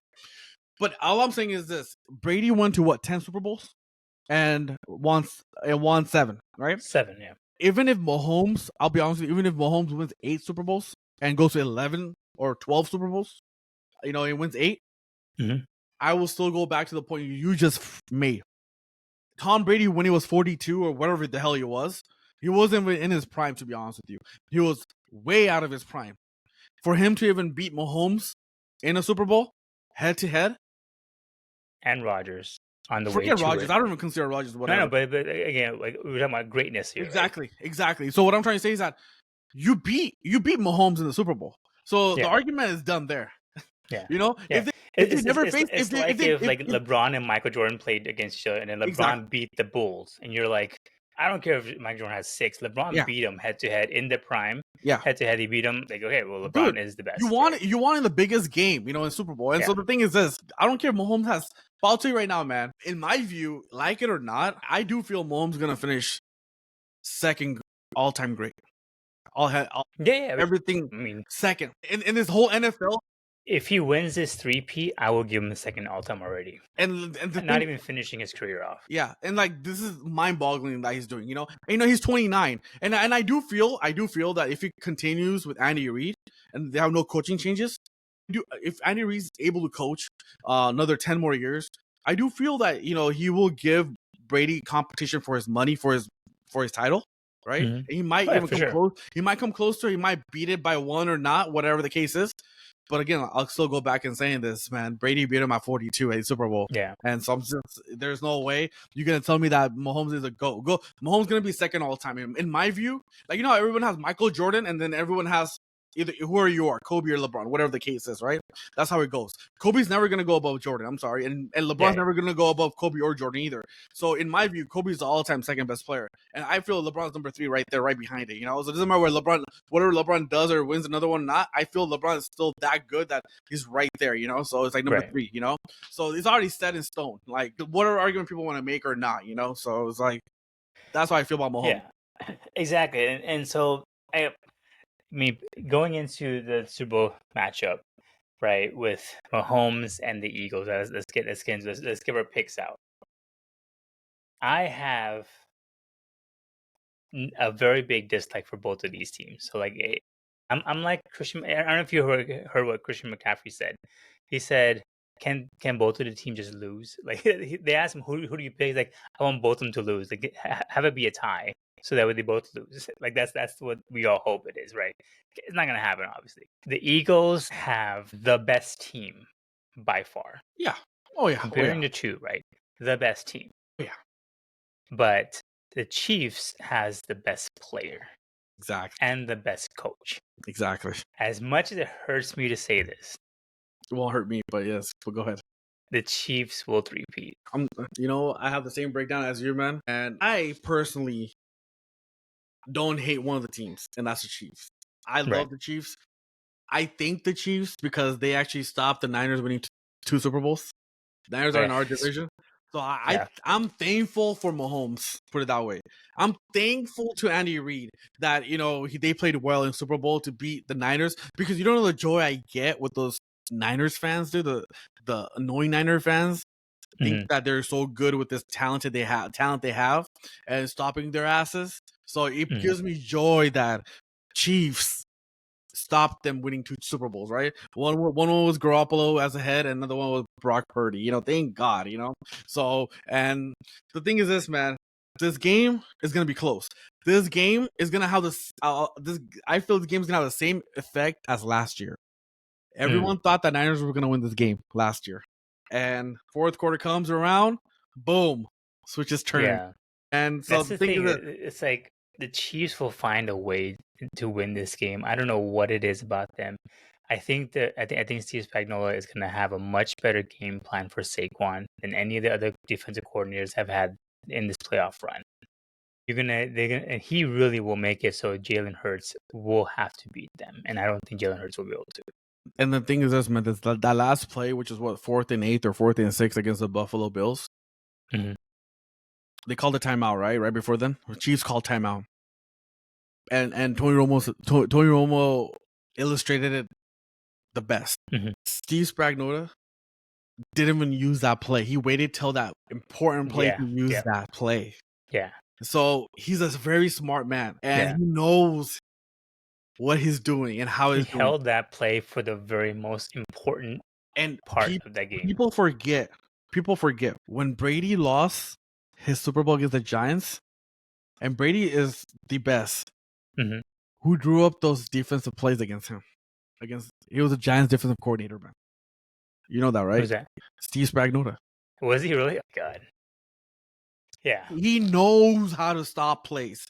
But all I'm saying is this: Brady went to 10 Super Bowls and won 7, right? 7, yeah. Even if Mahomes, I'll be honest with you, even if Mahomes wins 8 Super Bowls and goes to 11 or 12 Super Bowls, he wins 8. I will still go back to the point you just made. Tom Brady, when he was 42 or whatever the hell he wasn't in his prime, to be honest with you. He was way out of his prime. For him to even beat Mahomes in a Super Bowl, head-to-head. And Rodgers on the way Forget to Rodgers. it. I don't even consider Rodgers whatever. No, but again, like we're talking about greatness here. Exactly, right? Exactly. So what I'm trying to say is that you beat Mahomes in the Super Bowl. So the argument is done there. Yeah. If they never faced, if LeBron and Michael Jordan played against each other, and then LeBron beat the Bulls, and you're like, I don't care if Michael Jordan has 6. LeBron beat him head to head in the prime. Yeah, head to head, he beat him. Like, okay, well, LeBron is the best. You wanted the biggest game, in Super Bowl. And so the thing is this: I don't care if Mahomes has. But I'll tell you right now, man. In my view, like it or not, I do feel Mahomes gonna finish second all-time great. Everything. I mean, second in this whole NFL. If he wins this 3-peat, I will give him the second all-time already, and not even finishing his career off. Yeah, and like this is mind-boggling that he's doing. He's 29, and I do feel that if he continues with Andy Reid and they have no coaching changes, if Andy Reid's able to coach another 10 more years, I do feel that he will give Brady competition for his money for his title. Right, and he might even come close. He might come close to it. He might beat it by 1 or not, whatever the case is. But again, I'll still go back and saying this, man. Brady beat him at 42 at Super Bowl. Yeah, and so there's no way you're gonna tell me that Mahomes is a GOAT. Mahomes gonna be second all time. In my view, like everyone has Michael Jordan, and then everyone has either who you are, Kobe or LeBron, whatever the case is, right? That's how it goes. Kobe's never gonna go above Jordan. I'm sorry, and LeBron's never gonna go above Kobe or Jordan either. So in my view, Kobe's the all-time second best player, and I feel LeBron's number 3 right there, right behind it. So it doesn't matter whatever LeBron does or wins another one or not. I feel LeBron is still that good that he's right there. So it's like number 3. So it's already set in stone. Like whatever argument people want to make or not. So it's like that's how I feel about Mahomes. Yeah, exactly, and so I mean, going into the Super Bowl matchup, right, with Mahomes and the Eagles, let's give our picks out. I have a very big dislike for both of these teams. So, like, I'm like Christian. I don't know if you heard what Christian McCaffrey said. He said, "Can both of the teams just lose?" Like, they asked him, "Who do you pick?" He's like, "I want both of them to lose. Like, have it be a tie." so that way they both lose. Like that's what we all hope it is, right? It's not gonna happen, obviously. The Eagles have the best team by far. Yeah. Oh yeah. Comparing the two, right? The best team. Yeah. But the Chiefs has the best player Exactly. and the best coach. Exactly. As much as it hurts me to say this, It won't hurt me, but yes. But go ahead. the Chiefs will three-peat. I have the same breakdown as you, man, and I personally don't hate one of the teams, and that's the Chiefs. I love the Chiefs. I think the Chiefs because they actually stopped the Niners winning two Super Bowls. The Niners are in our division. So I'm thankful for Mahomes, put it that way. I'm thankful to Andy Reid that, they played well in Super Bowl to beat the Niners because you don't know the joy I get with those Niners fans, dude, the annoying Niner fans. Think that they're so good with this talent they have and stopping their asses. So it gives me joy that Chiefs stopped them winning two Super Bowls, right? One was Garoppolo as a head, and another one was Brock Purdy. Thank God, So, and the thing is this, man, this game is gonna be close. This game is gonna have I feel the game's gonna have the same effect as last year. Everyone thought that Niners were gonna win this game last year, and fourth quarter comes around, boom, switches turn. Yeah. And so that's the thing. It's like the Chiefs will find a way to win this game. I don't know what it is about them. I think Steve Spagnuolo is going to have a much better game plan for Saquon than any of the other defensive coordinators have had in this playoff run. And he really will make it so Jalen Hurts will have to beat them, and I don't think Jalen Hurts will be able to. And the thing is this, man, that last play, which is what, 4th and 8 or 4th and 6 against the Buffalo Bills. They called a timeout, right? Right before then, the Chiefs called timeout, and Tony Romo illustrated it the best. Steve Spagnuolo didn't even use that play. He waited till that important play to use that play. Yeah. So he's a very smart man, and he knows what he's doing and how he he's held that play for the very most important part of that game. People forget when Brady lost his Super Bowl against the Giants, and Brady is the best. Who drew up those defensive plays against him? He was a Giants defensive coordinator, man. You know that, right? Who's that? Steve Spagnuolo. Was he really? Oh, God. Yeah. He knows how to stop plays.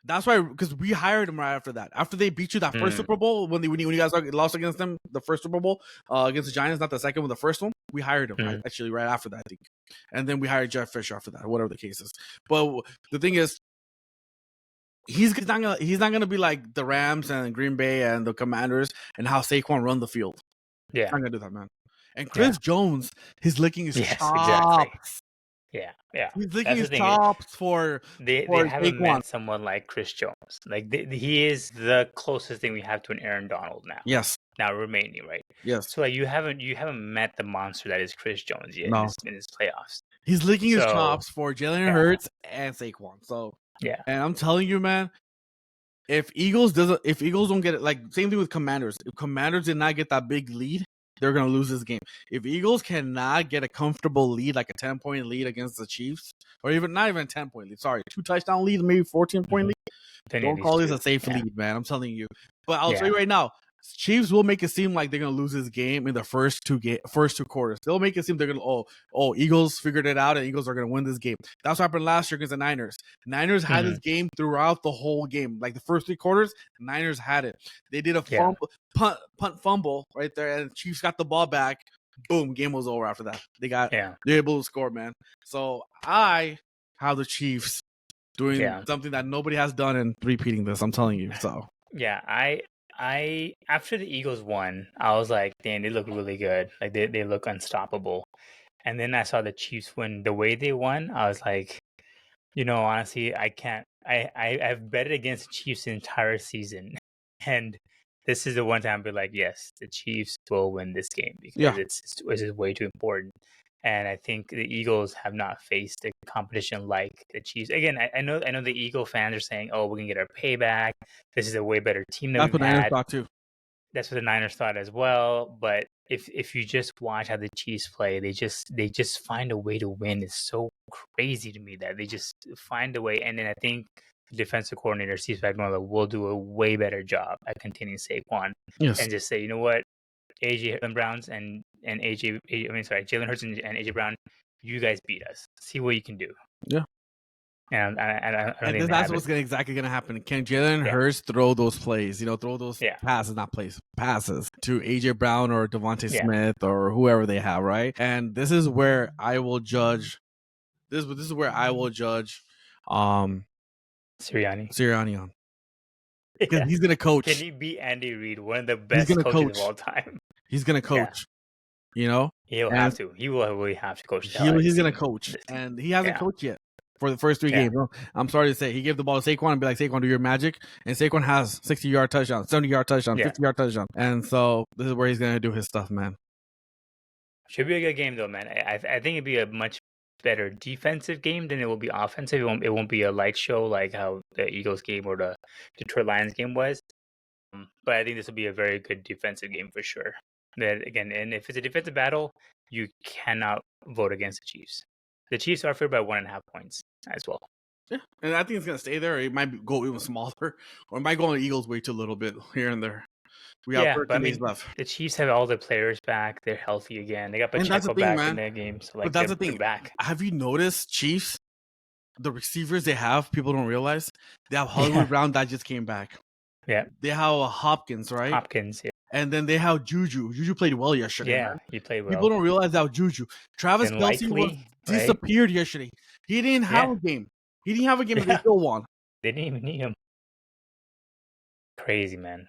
That's why, because we hired him right after that. After they beat you that first Super Bowl, when you guys lost against them, the first Super Bowl against the Giants, not the second one, the first one, we hired him actually right after that, I think. And then we hired Jeff Fisher after that, whatever the case is. But the thing is, he's not gonna be like the Rams and Green Bay and the Commanders and how Saquon run the field. Yeah, he's not gonna do that, man. And Chris Jones, he's licking his chops. Exactly. Yeah. He's licking his chops for they haven't met someone like Chris Jones. Like he is the closest thing we have to an Aaron Donald now. Yes. Now remaining, right? Yes. So like you haven't met the monster that is Chris Jones yet in his playoffs. He's licking his chops for Jalen Hurts and Saquon. So and I'm telling you, man, if Eagles don't get it, like same thing with Commanders. If Commanders did not get that big lead, they're going to lose this game. If Eagles cannot get a comfortable lead, like a 10-point lead against the Chiefs, or not even a 10-point lead, sorry, 2-touchdown lead, maybe 14-point lead, don't call this a safe lead, man. I'm telling you. But I'll tell you right now, Chiefs will make it seem like they're going to lose this game in the first two quarters. They'll make it seem they're going to, Eagles figured it out and Eagles are going to win this game. That's what happened last year against the Niners. Niners had this game throughout the whole game. Like the first 3 quarters, the Niners had it. They did a punt fumble right there, and the Chiefs got the ball back. Boom, game was over after that. They're able to score, man. So I have the Chiefs doing something that nobody has done and repeating this. I'm telling you. So yeah, I after the Eagles won, I was like, damn, they look really good. Like they look unstoppable. And then I saw the Chiefs win the way they won. I was like, honestly, I can't. I've betted against the Chiefs the entire season, and this is the one time I'd be like, yes, the Chiefs will win this game because it's just way too important. And I think the Eagles have not faced a competition like the Chiefs. Again, I know the Eagle fans are saying, "Oh, we're gonna get our payback. This is a way better team than we've had." Niners thought too. That's what the Niners thought as well. But if you just watch how the Chiefs play, they just find a way to win. It's so crazy to me that they just find a way. And then I think the defensive coordinator, Steve Spagnuolo, will do a way better job at containing Saquon Yes. and just say, you know what, AJ Browns and Jalen Hurts and AJ Brown, you guys beat us. See what you can do. Yeah. And I don't think And that's what's exactly going to happen. Can Jalen Hurts throw those plays? Throw those passes, not plays, passes to AJ Brown or Devontae Smith or whoever they have, right? And this is where I will judge. This is where I will judge. Sirianni on. Because he's going to coach. Can he beat Andy Reid, one of the best coaches of all time? He's going to coach. He'll have to. He will really have to coach. He's going to coach. And he hasn't coached yet for the first 3 games. No, I'm sorry to say. He gave the ball to Saquon and be like, Saquon, do your magic. And Saquon has 60-yard touchdown, 70-yard touchdown, 50-yard touchdown. And so this is where he's going to do his stuff, man. Should be a good game, though, man. I think it'd be a much better defensive game than it will be offensive. It won't be a light show like how the Eagles game or the Detroit Lions game was. But I think this will be a very good defensive game for sure. That again, and if it's a defensive battle, you cannot vote against the Chiefs. The Chiefs are favored by 1.5 points as well. Yeah, and I think it's gonna stay there. It might go even smaller, or it might go on the Eagles' way too a little bit here and there. We have 13 days left. The Chiefs have all their players back. They're healthy again. They got Pacheco back in their game. So but that's the thing. Back. Have you noticed Chiefs? The receivers they have, people don't realize they have Hollywood Brown that just came back. Yeah, they have Hopkins, right? Hopkins, yeah. And then they have Juju. Juju played well yesterday. Yeah, man. He played well. People don't realize that Juju. Travis Kelce disappeared yesterday. He didn't have a game. He didn't have a game, but they still won. They didn't even need him. Crazy, man.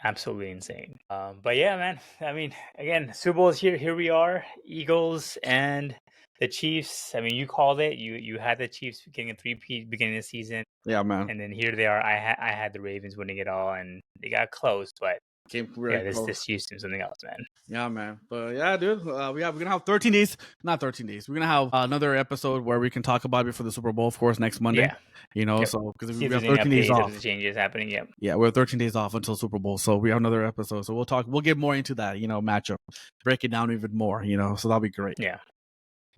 Absolutely insane. But yeah, man. I mean, again, Super Bowl is here. Here we are, Eagles and the Chiefs. I mean, you called it. You had the Chiefs getting a 3-peat beginning of the season. Yeah, man. And then here they are. I had the Ravens winning it all, and they got close, but this Houston something else, man. Yeah, man. But yeah, dude, we're gonna have 13 days. Not 13 days. We're gonna have another episode where we can talk about it for the Super Bowl, of course, next Monday. Yeah. So because we have 13 days off. Changes happening. Yeah. Yeah, we have 13 days off until Super Bowl, so we have another episode. So we'll get more into that, matchup, break it down even more, So that'll be great. Yeah.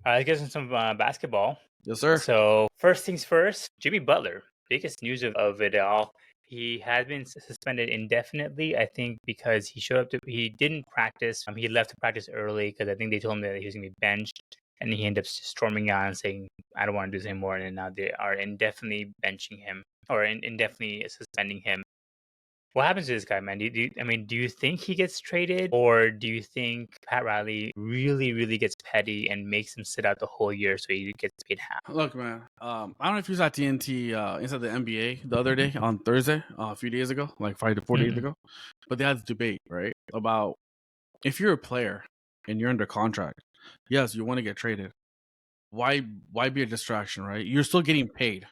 Let's get into some basketball. Yes, sir. So first things first, Jimmy Butler. Biggest news of it all. He has been suspended indefinitely, I think, because he didn't practice. He left to practice early because I think they told him that he was going to be benched. And he ended up storming out and saying, I don't want to do this anymore. And now they are indefinitely benching him or indefinitely suspending him. What happens to this guy, man? Do you think he gets traded, or do you think Pat Riley really, really gets petty and makes him sit out the whole year so he gets paid half? Look, man, I don't know if you was at TNT inside the NBA the other day on Thursday, a few days ago, like 5 to 4 days ago, but they had this debate, right, about if you're a player and you're under contract, yes, you want to get traded. Why be a distraction, right? You're still getting paid.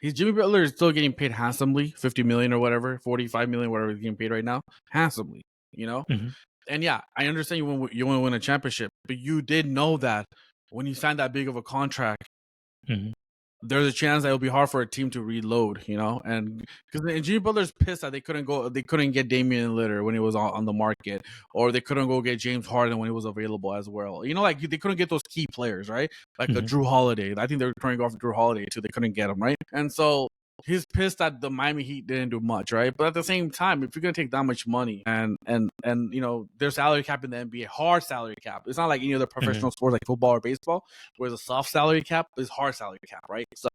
Jimmy Butler is still getting paid handsomely, $50 million or whatever, $45 million, whatever he's getting paid right now, handsomely, And yeah, I understand you want to win a championship, but you did know that when you signed that big of a contract, there's a chance that it'll be hard for a team to reload, and because Jimmy Butler's pissed that they couldn't get Damian Lillard when he was on the market, or they couldn't go get James Harden when he was available as well. Like they couldn't get those key players, right? Like a Drew Holiday. I think they were trying to go for Drew Holiday too. They couldn't get him, right? And so he's pissed that the Miami Heat didn't do much, right? But at the same time, if you're gonna take that much money and there's salary cap in the NBA, hard salary cap. It's not like any other professional sports like football or baseball, where the soft salary cap is hard salary cap, right? So,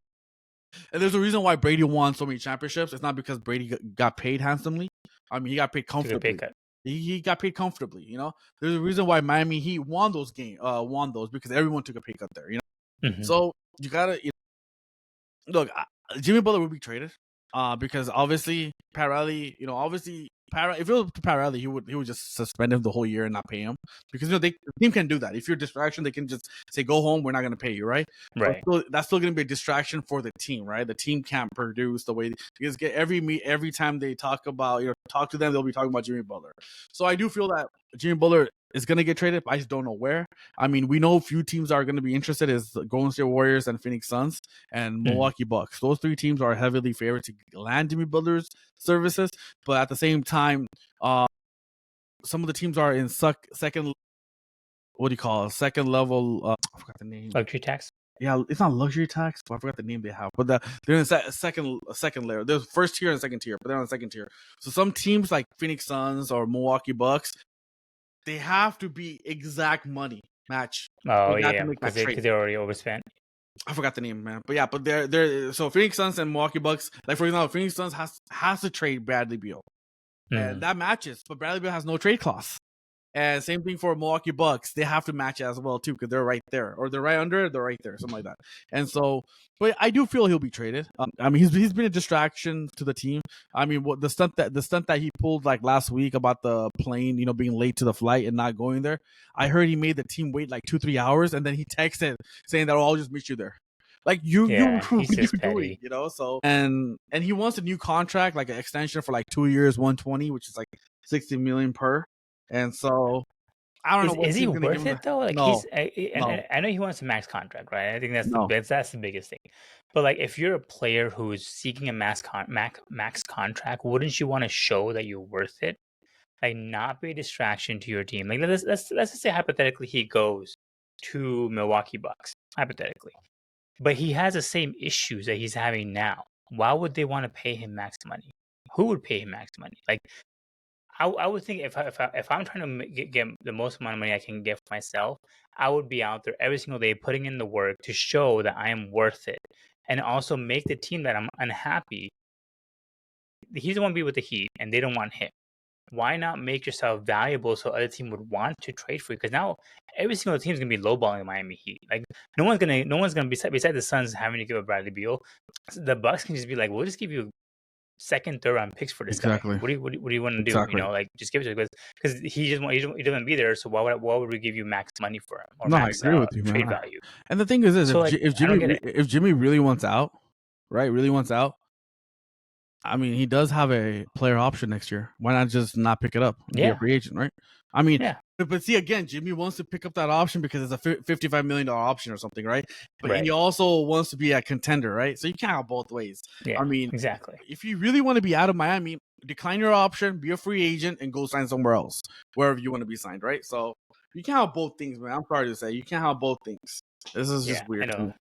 and there's a reason why Brady won so many championships. It's not because Brady got paid handsomely. I mean, he got paid comfortably. He got paid comfortably. There's a reason why Miami Heat won those because everyone took a pay cut there. So you gotta look. Jimmy Butler would be traded because obviously Pat Riley, if it was Pat Riley, he would just suspend him the whole year and not pay him because the team can do that. If you're a distraction, they can just say go home. We're not going to pay you, right? Right. That's still going to be a distraction for the team, right? The team can't produce the way because every time they talk to them, they'll be talking about Jimmy Butler. So I do feel that Jimmy Butler is going to get traded. I just don't know where. I mean, we know a few teams are going to be interested is the Golden State Warriors and Phoenix Suns and Milwaukee Bucks. Those 3 teams are heavily favored to land Jimmy Butler's services. But at the same time, some of the teams are in second, what do you call it? Second level, I forgot the name. Luxury tax? Yeah, it's not luxury tax, but I forgot the name they have. But they're in a second layer. There's first tier and second tier, but they're on the second tier. So some teams like Phoenix Suns or Milwaukee Bucks, they have to be exact money match. Oh They have to yeah, make that because trade. they already overspent. I forgot the name, man. But yeah, but they're so Phoenix Suns and Milwaukee Bucks. Like for example, Phoenix Suns has to trade Bradley Beal, and that matches. But Bradley Beal has no trade clause. And same thing for Milwaukee Bucks. They have to match it as well, too, because they're right there. Or they're right under it, they're right there, something like that. And so, but I do feel he'll be traded. I mean, he's been a distraction to the team. I mean, what the stunt that he pulled like last week about the plane, being late to the flight and not going there. I heard he made the team wait like 2-3 hours, and then he texted saying that I'll just meet you there. Like you Yeah, what he's are you just doing? petty. So and he wants a new contract, like an extension for like 2 years, 120, which is like 60 million per. And so I don't know what Is he team's gonna give worth him it though? Like no, and I know he wants a max contract, right? I think no. that's the biggest thing. But like, if you're a player who's seeking a max contract, wouldn't you want to show that you're worth it? Like, not be a distraction to your team. Like, let's just say hypothetically he goes to Milwaukee Bucks, hypothetically, but he has the same issues that he's having now. Why would they want to pay him max money? Who would pay him max money? Like, I would think if I'm trying to get the most amount of money I can get for myself, I would be out there every single day putting in the work to show that I am worth it, and also make the team that I'm unhappy. He doesn't want to be with the Heat, and they don't want him. Why not make yourself valuable so other team would want to trade for you? Because now every single team is gonna be lowballing the Miami Heat. Like no one's gonna besides the Suns having to give up Bradley Beal, the Bucks can just be like, we'll just give you second, third round picks for this guy. Exactly. What do you want to do? Exactly. Like just give it to him because he doesn't be there. So why would we give you max money for him or No, I max agree with you, trade man. value? And the thing is this, So like if I don't get it. Jimmy really wants out, right? Really wants out. I mean, he does have a player option next year. Why not just not pick it up and be a free agent, right? I mean, Yeah. but see, again, Jimmy wants to pick up that option because it's a $55 million option or something, right? But Right. he also wants to be a contender, right? So you can't have both ways. Yeah. I mean, exactly. if you really want to be out of Miami, decline your option, be a free agent, and go sign somewhere else, wherever you want to be signed, right? So you can't have both things, man. I'm sorry to say, you can't have both things. This is just weird. I know.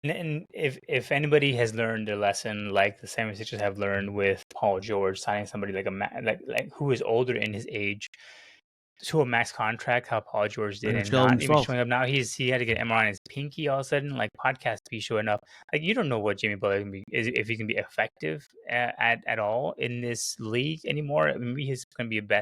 And if anybody has learned a lesson like the 76ers have learned with Paul George signing somebody like like who is older in his age to a max contract, how Paul George did, and not even showing up now. He had to get MRI on his pinky all of a sudden, like podcast to be showing up. Like you don't know what Jimmy Butler can be if he can be effective at all in this league anymore. Maybe he's going to be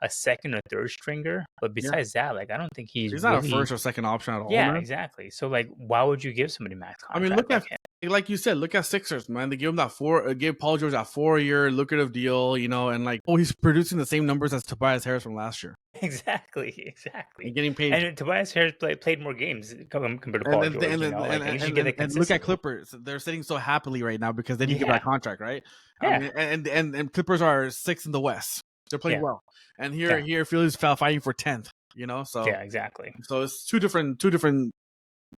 a second or third stringer, but besides that, like I don't think he's not really a first or second option at all. Yeah, man. Exactly. So like, why would you give somebody max contract? I mean, look like you said, look at Sixers, man. They gave him gave Paul George that 4-year lucrative deal, and like, he's producing the same numbers as Tobias Harris from last year. Exactly. And getting paid. And Tobias Harris played more games compared to Paul George. And look at Clippers. They're sitting so happily right now because they didn't give that contract, right? Yeah. I mean, and Clippers are 6th in the West. They're playing well. And here Philly's fighting for 10th, So yeah, exactly. So it's two different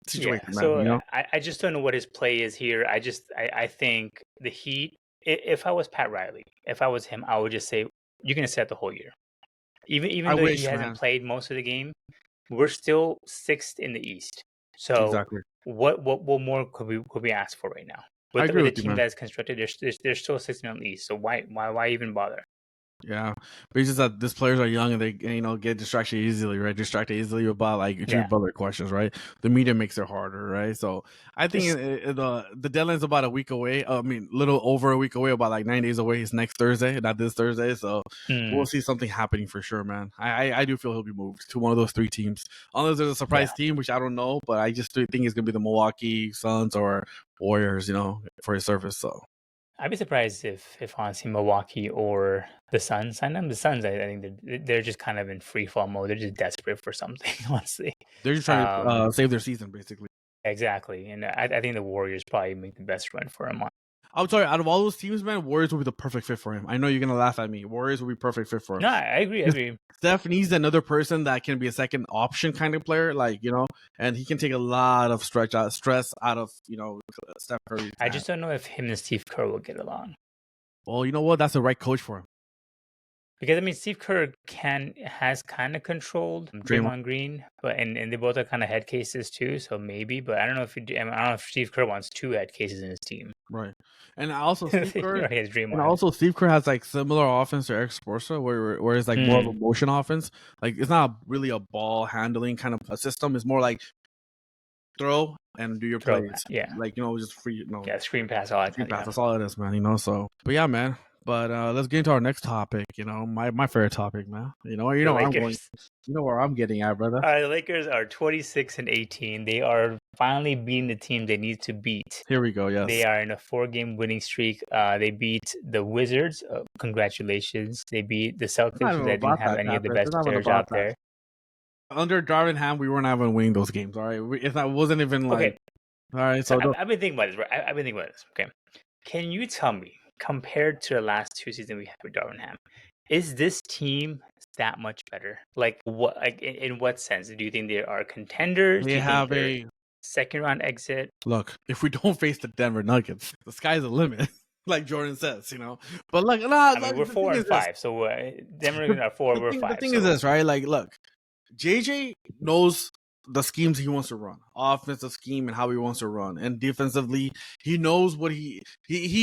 situations. Yeah. So I just don't know what his play is here. I think the Heat. If I was Pat Riley, if I was him, I would just say you're gonna set the whole year. Even though he hasn't played most of the game, we're still 6th in the East. So what more could we ask for right now? With the team that's constructed, they're still 6th in the East. So why even bother? Yeah, but it's just that these players are young and they get distracted easily, right? Distracted easily about like Jimmy Butler questions, right? The media makes it harder, right? So I think the deadline's about a week away. I mean, little over a week away, about like 9 days away. It's next Thursday, not this Thursday. So we'll see something happening for sure, man. I do feel he'll be moved to one of those 3 teams, unless there's a surprise team, which I don't know, but I just think it's gonna be the Milwaukee Suns or Warriors, for his service. So. I'd be surprised if honestly Milwaukee or the Suns sign them. The Suns, I think they're just kind of in free fall mode. They're just desperate for something, honestly. They're just trying to save their season, basically. Exactly, and I think the Warriors probably make the best run for him. I'm sorry, out of all those teams, man, Warriors will be the perfect fit for him. I know you're gonna laugh at me. Warriors will be perfect fit for him. No, I agree. Steph needs another person that can be a second option kind of player, and he can take a lot of stress out of Steph Curry. I just don't know if him and Steve Kerr will get along. Well, you know what? That's the right coach for him. Because I mean, Steve Kerr has kind of controlled Draymond. Draymond Green, but and they both are kind of head cases too. So maybe, but I don't know if I don't know if Steve Kerr wants two head cases in his team. Right. And also He Steve Kerr already has Draymond. has like similar offense to Eric Spoelstra, where it's like more of a motion offense. Like it's not really a ball handling kind of a system. It's more like throw and do your plays. Yeah. Like, just free, Yeah, screen pass all that free time. pass. Yeah. That's all it is, man. So, but yeah, man. But let's get into our next topic. My favorite topic, man. The where I'm going. Lakers. You know where I'm getting at, brother. The Lakers are 26-18. They are finally beating the team they need to beat. Here we go. Yes. They are in a 4-game winning streak. They beat the Wizards. Congratulations. They beat the Celtics, that didn't have any of the best players out there. Under Darwin Ham, we weren't even winning those games. All right, it wasn't even like. Okay. All right, so I've been thinking about this. Right? I've been thinking about this. Okay, can you tell me, compared to the last 2 seasons we had with Darwin Ham, is this team that much better? Like what? Like in what sense? Do you think they are contenders? They have a second-round exit. Look, if we don't face the Denver Nuggets, the sky's the limit. Like Jordan says, But look, I mean, we're 4 and 5, so Denver are 4. We're 5. The thing is this, right? Like, look, JJ knows the schemes he wants to run, offensive scheme and how he wants to run, and defensively, he knows what he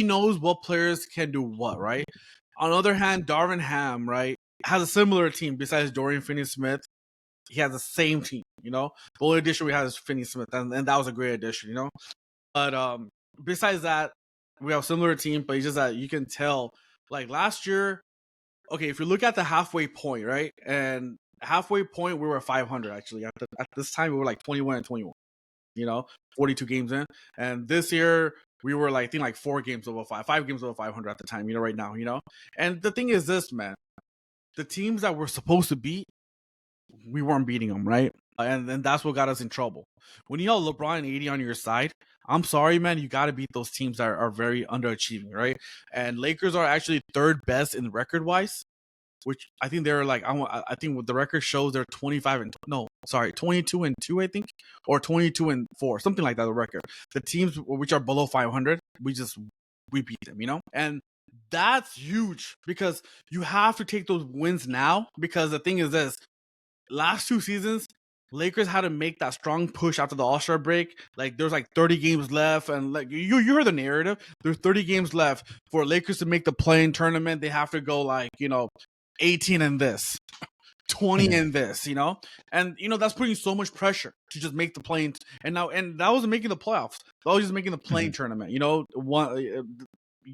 knows what players can do what, right? On the other hand, Darvin Ham, right, has a similar team besides Dorian Finney-Smith. He has the same team, The only addition we have is Finney-Smith, and that was a great addition, But besides that, we have a similar team, but it's just that you can tell, like last year, okay, if you look at the halfway point, right, and halfway point, we were 500 actually. At this time, we were like 21 and 21. 42 games in, and this year we were like 5 games over 500 at the time. Right now, And the thing is this, man, the teams that we're supposed to beat, we weren't beating them, right? And that's what got us in trouble. When you have LeBron and 80 on your side, I'm sorry, man, you got to beat those teams that are very underachieving, right? And Lakers are actually third best in record wise, which I think they're like, I think what the record shows they're 22 and 2, I think, or 22 and 4, something like that. The record, the teams which are below 500, we beat them, and that's huge because you have to take those wins now. Because the thing is this, last 2 seasons, Lakers had to make that strong push after the All-Star break. Like there's like 30 games left, and like you heard the narrative. There's 30 games left for Lakers to make the play-in tournament. They have to go like 18 in this, 20 in this, and that's putting so much pressure to just make the play-in. And that wasn't making the playoffs. That was just making the play-in tournament. You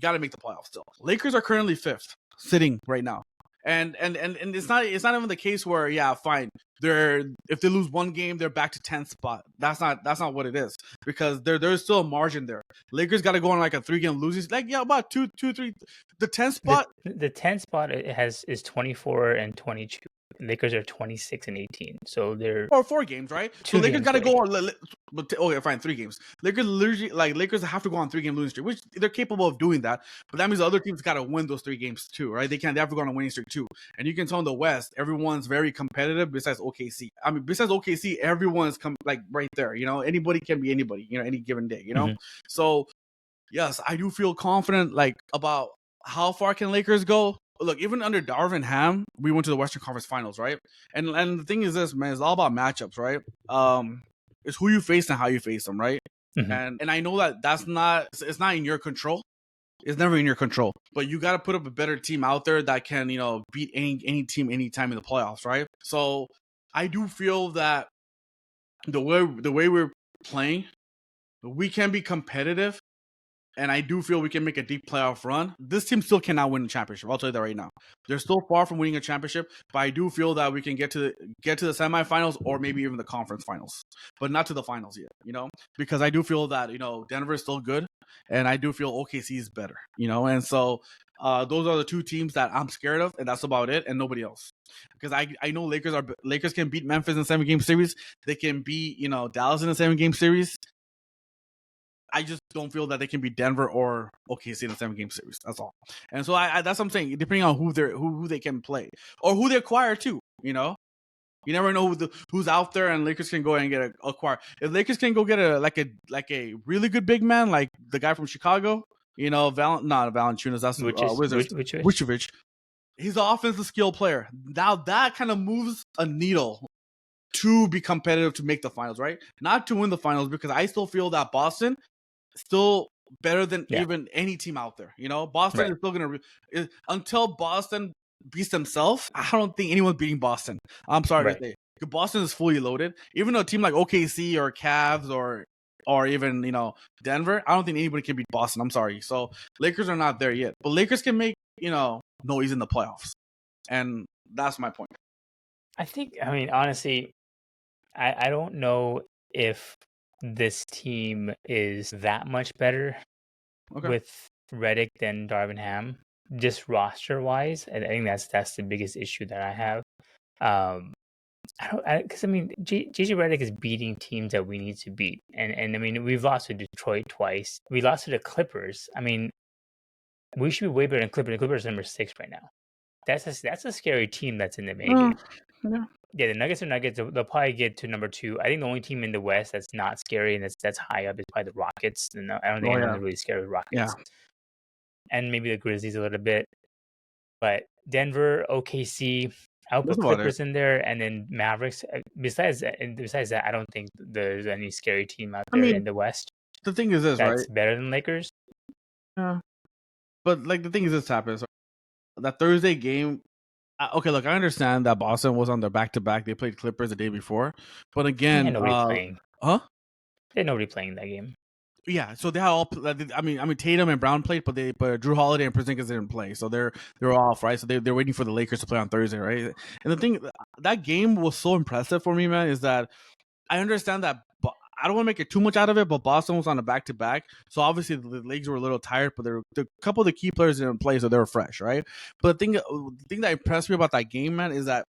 got to make the playoffs still. Lakers are currently 5th, sitting right now. And it's not even the case where fine, if they lose one game they're back to 10th spot. That's not what it is, because there's still a margin there. Lakers got to go on like a 3-game losing, like about 2, 3. The 10th spot, the 10th spot is 24 and 22. Lakers are 26 and 18, so they're 4 games, right? So Lakers got to go on. Okay, fine, 3 games. Lakers have to go on 3-game losing streak, which they're capable of doing that. But that means the other teams got to win those 3 games too, right? They have to go on a winning streak too. And you can tell in the West, everyone's very competitive. Besides OKC, everyone's like right there. Anybody can be anybody. Any given day. So yes, I do feel confident like about how far can Lakers go. Look, even under Darvin Ham, we went to the Western Conference Finals, right? And the thing is this, man, it's all about matchups, right? It's who you face and how you face them, right? And I know that it's not in your control. It's never in your control. But you got to put up a better team out there that can, beat any team anytime in the playoffs, right? So I do feel that the way we're playing, we can be competitive. And I do feel we can make a deep playoff run. This team still cannot win the championship. I'll tell you that right now. They're still far from winning a championship, but I do feel that we can get to the semifinals or maybe even the conference finals, but not to the finals yet. Because I do feel that Denver is still good, and I do feel OKC is better. And so those are the 2 teams that I'm scared of, and that's about it, and nobody else. Because I know Lakers can beat Memphis in a 7-game series. They can beat Dallas in a 7-game series. I just don't feel that they can beat Denver or OKC in a 7-game series. That's all. And so I that's what I'm saying. Depending on who they can play or who they acquire too. You never know who's out there, and Lakers can go and get acquire. If Lakers can go get a really good big man like the guy from Chicago, not Valanciunas. That's Wizards. Vucevic. He's an offensive skill player. Now that kind of moves a needle to be competitive to make the finals, right? Not to win the finals, because I still feel that Boston still better than even any team out there. Boston is still gonna until Boston beats themselves. I don't think anyone's beating Boston. I'm sorry to say, Boston is fully loaded. Even though a team like OKC or Cavs or even Denver, I don't think anybody can beat Boston. I'm sorry. So Lakers are not there yet, but Lakers can make noise in the playoffs, and that's my point. I mean, honestly, I don't know if this team is that much better with Redick than Darwin Ham, just roster wise. And I think that's the biggest issue that I have. Because I mean, JJ Redick is beating teams that we need to beat, and I mean, we've lost to Detroit twice. We lost to the Clippers. I mean, we should be way better than Clippers. The Clippers are number 6 right now. That's a scary team that's in the making. Yeah, the Nuggets are Nuggets. They'll probably get to number 2. I think the only team in the West that's not scary and that's high up is probably the Rockets. And I don't think anyone's really scared of the Rockets. And maybe the Grizzlies a little bit. But Denver, OKC, I'll put Clippers in there, and then Mavericks. Besides that, I don't think there's any scary team out there in the West. The thing is this, that's better than Lakers. Yeah, but like the thing is this happens. That Thursday game. Okay, look, I understand that Boston was on their back-to-back. They played Clippers the day before, but again, nobody playing. Huh? They had nobody playing that game. Yeah, so they had all. I mean, Tatum and Brown played, but Drew Holiday and Porzingis didn't play, so they're off, right? So they're waiting for the Lakers to play on Thursday, right? And the thing, that game was so impressive for me, man, is that I understand that. I don't want to make it too much out of it, but Boston was on a back-to-back, so obviously the legs were a little tired, but a couple of the key players didn't play, so they were fresh, right? But the thing that impressed me about that game, man, is that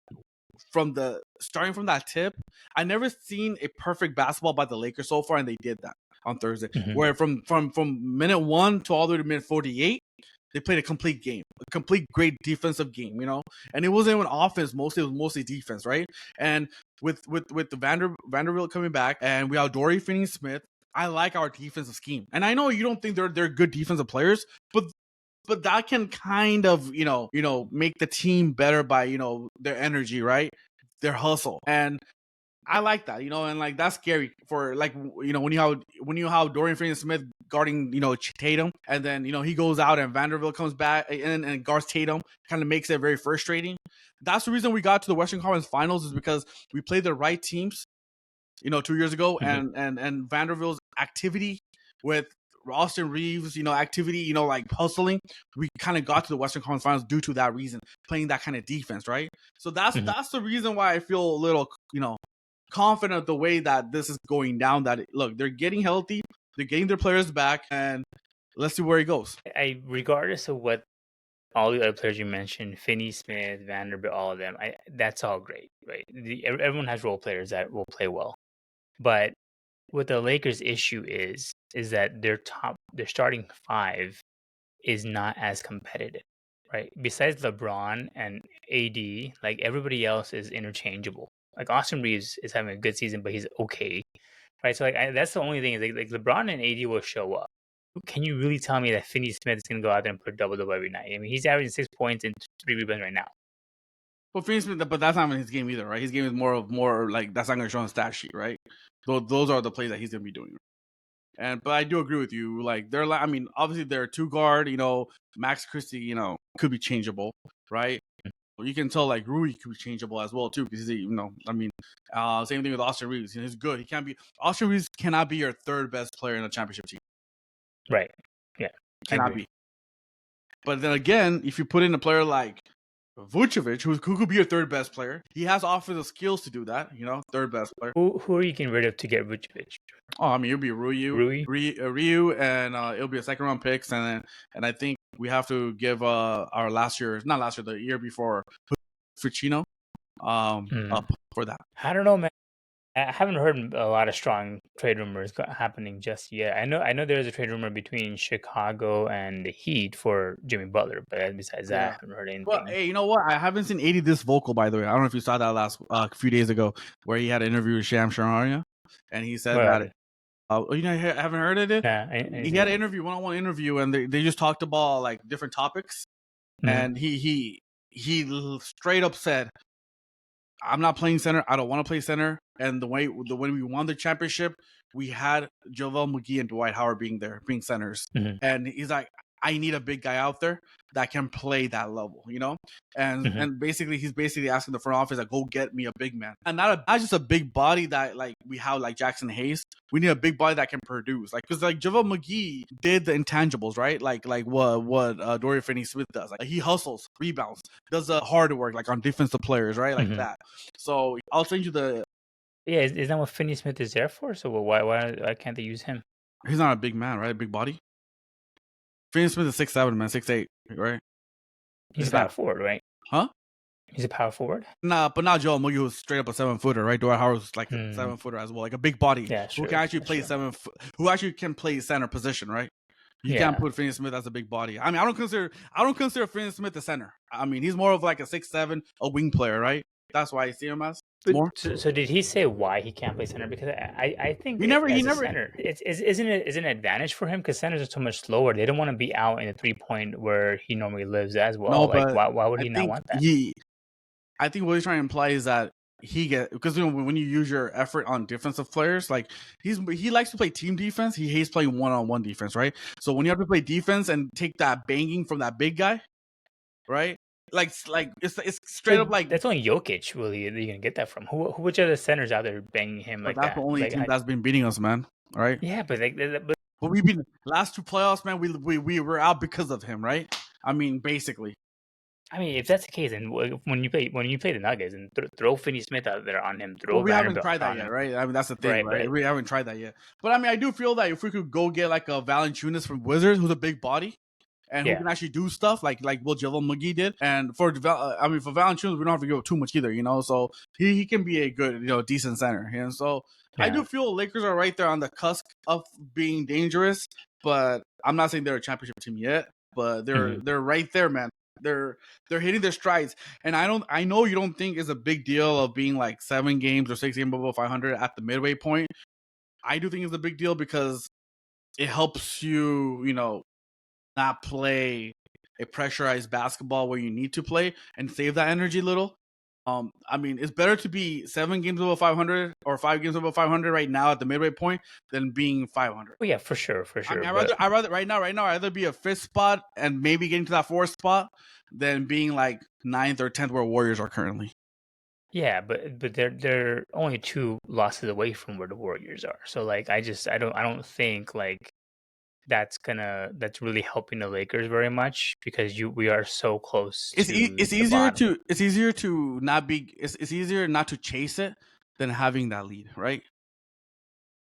starting from that tip, I never seen a perfect basketball by the Lakers so far, and they did that on Thursday. Where from minute 1 to all the way to minute 48, they played a complete game, a complete great defensive game, and it wasn't even offense mostly; it was mostly defense, right? And with the Vanderbilt coming back, and we have Dory Finney-Smith, I like our defensive scheme. And I know you don't think they're good defensive players, but that can kind of make the team better by their energy, right? Their hustle. And I like that, and like that's scary for like when you have Dorian Finney-Smith guarding Tatum, and then he goes out and Vanderbilt comes back and guards Tatum, kind of makes it very frustrating. That's the reason we got to the Western Conference Finals, is because we played the right teams 2 years ago, and Vanderbilt's activity with Austin Reeves, activity, like hustling, we kind of got to the Western Conference Finals due to that reason, playing that kind of defense, right? So that's the reason why I feel a little confident the way that this is going down, that look, they're getting healthy, they're getting their players back, and let's see where he goes. Regardless of what all the other players you mentioned, Finney-Smith, Vanderbilt, all of them, that's all great, right? Everyone has role players that will play well. But what the Lakers' issue is that their starting 5 is not as competitive, right? Besides LeBron and AD, like everybody else is interchangeable. Like Austin Reeves is having a good season, but he's okay, right? So like that's the only thing is like LeBron and AD will show up. Can you really tell me that Finney-Smith is going to go out there and put a double every night? I mean, he's averaging 6 points and 3 rebounds right now. Well, Finney-Smith, but that's not in his game either, right? His game is more like that's not going to show on the stat sheet, right? Those are the plays that he's going to be doing. But I do agree with you. Like I mean, obviously they're 2-guard. Max Christie, could be changeable, right? You can tell like Rui could be changeable as well too, because he's I mean, same thing with Austin Reeves. He's good. He can't be Austin Reeves cannot be your 3rd best player in a championship team. Right. Yeah. Cannot be. But then again, if you put in a player like Vucevic, who could be your 3rd best player, he has offensive skills to do that. 3rd best player. Who are you getting rid of to get Vucevic? Oh, I mean, it'll be Ryu, and it'll be a 2nd-round picks, and I think we have to give the year before, Ficino, up for that. I don't know, man. I haven't heard a lot of strong trade rumors happening just yet. I know there is a trade rumor between Chicago and the Heat for Jimmy Butler, but besides that, I haven't heard anything. Well, hey, you know what? I haven't seen AD this vocal, by the way. I don't know if you saw that last few days ago, where he had an interview with Sham Charania, and he said that. I haven't heard of it. Yeah, he had an interview, one-on-one interview, and they just talked about like different topics, and he he straight up said, "I'm not playing center. I don't want to play center." And when we won the championship, we had JaVale McGee and Dwight Howard being centers. Mhm. And he's like, "I need a big guy out there that can play that level, you know." And Mhm. basically, he's basically asking the front office, like, "Go get me a big man, and not just a big body that like we have like Jackson Hayes. We need a big body that can produce, like because like JaVale McGee did the intangibles, right? Like what Dorian Finney-Smith does. Like he hustles, rebounds, does the hard work, like on defensive players, right? Like Mhm. that. So I'll send you the. Yeah, is that what Finney Smith is there for? So why can't they use him? He's not a big man, right? A big body. Finney-Smith is 6'7", man, 6'8", right? He's It's a power not, forward, right? huh? He's a power forward. Nah, but not Joel Muggy, who's straight up a 7-footer, right? Dwight Howard was like a Hmm. 7-footer as well, like a big body Yeah, who sure. can actually That's play true. who actually can play center position, right? You can't Yeah. put Finney-Smith as a big body. I mean, I don't consider Finney-Smith a center. I mean, he's more of like a 6'7", a wing player, right? That's why I see him as But more. so did he say why he can't play center? Because I think He as a never. center, isn't it is an advantage for him because centers are so much slower. They don't want to be out in the 3-point where he normally lives as No, well. Like but why would I he not think want that? I think what he's trying to imply is that because you know when you use your effort on defensive players, like he likes to play team defense. He hates playing one-on-one defense, right? So when you have to play defense and take that banging from that big guy, right? Like it's straight up But like. that's only Jokic. Really, you're gonna get that from which other centers out there banging him But like that's the that? only Like team that's been beating us, man. Right? yeah, but like but But we've been last two playoffs, man. We were out because of him, right? I mean, basically. I mean, if that's the case, then when you play the Nuggets and throw Finney Smith out there on him, Well, throw we haven't Vanderbilt tried that on yet, him, right? I mean, that's the thing, right? right? But We haven't tried that yet. But I mean, I do feel that if we could go get like a Valanciunas from Wizards, who's a big body and who yeah, can actually do stuff like what JaVale McGee did, and for Valanciunas, we don't have to go too much either, you know. So he can be a good, decent center, and so I yeah. do feel Lakers are right there on the cusp of being dangerous. But I'm not saying they're a championship team yet, but Mhm. they're right there, man. They're hitting their strides, and I know you don't think it's a big deal of being like 7 games or 6 games above 500 at the midway point. I do think it's a big deal because it helps you, not play a pressurized basketball where you need to play and save that energy a little. I mean, it's better to be 7 games above 500 or 5 games above 500 right now at the midway point than being 500. Oh yeah, for sure, I mean, But I rather right now, I'd rather be a 5th spot and maybe getting to that 4th spot than being like 9th or 10th where Warriors are currently. yeah, but they're only 2 losses away from where the Warriors are. So like, I don't think like that's really helping the Lakers very much because we are so close to It's the easier bottom. to not be it's easier not to chase it than having that lead, right?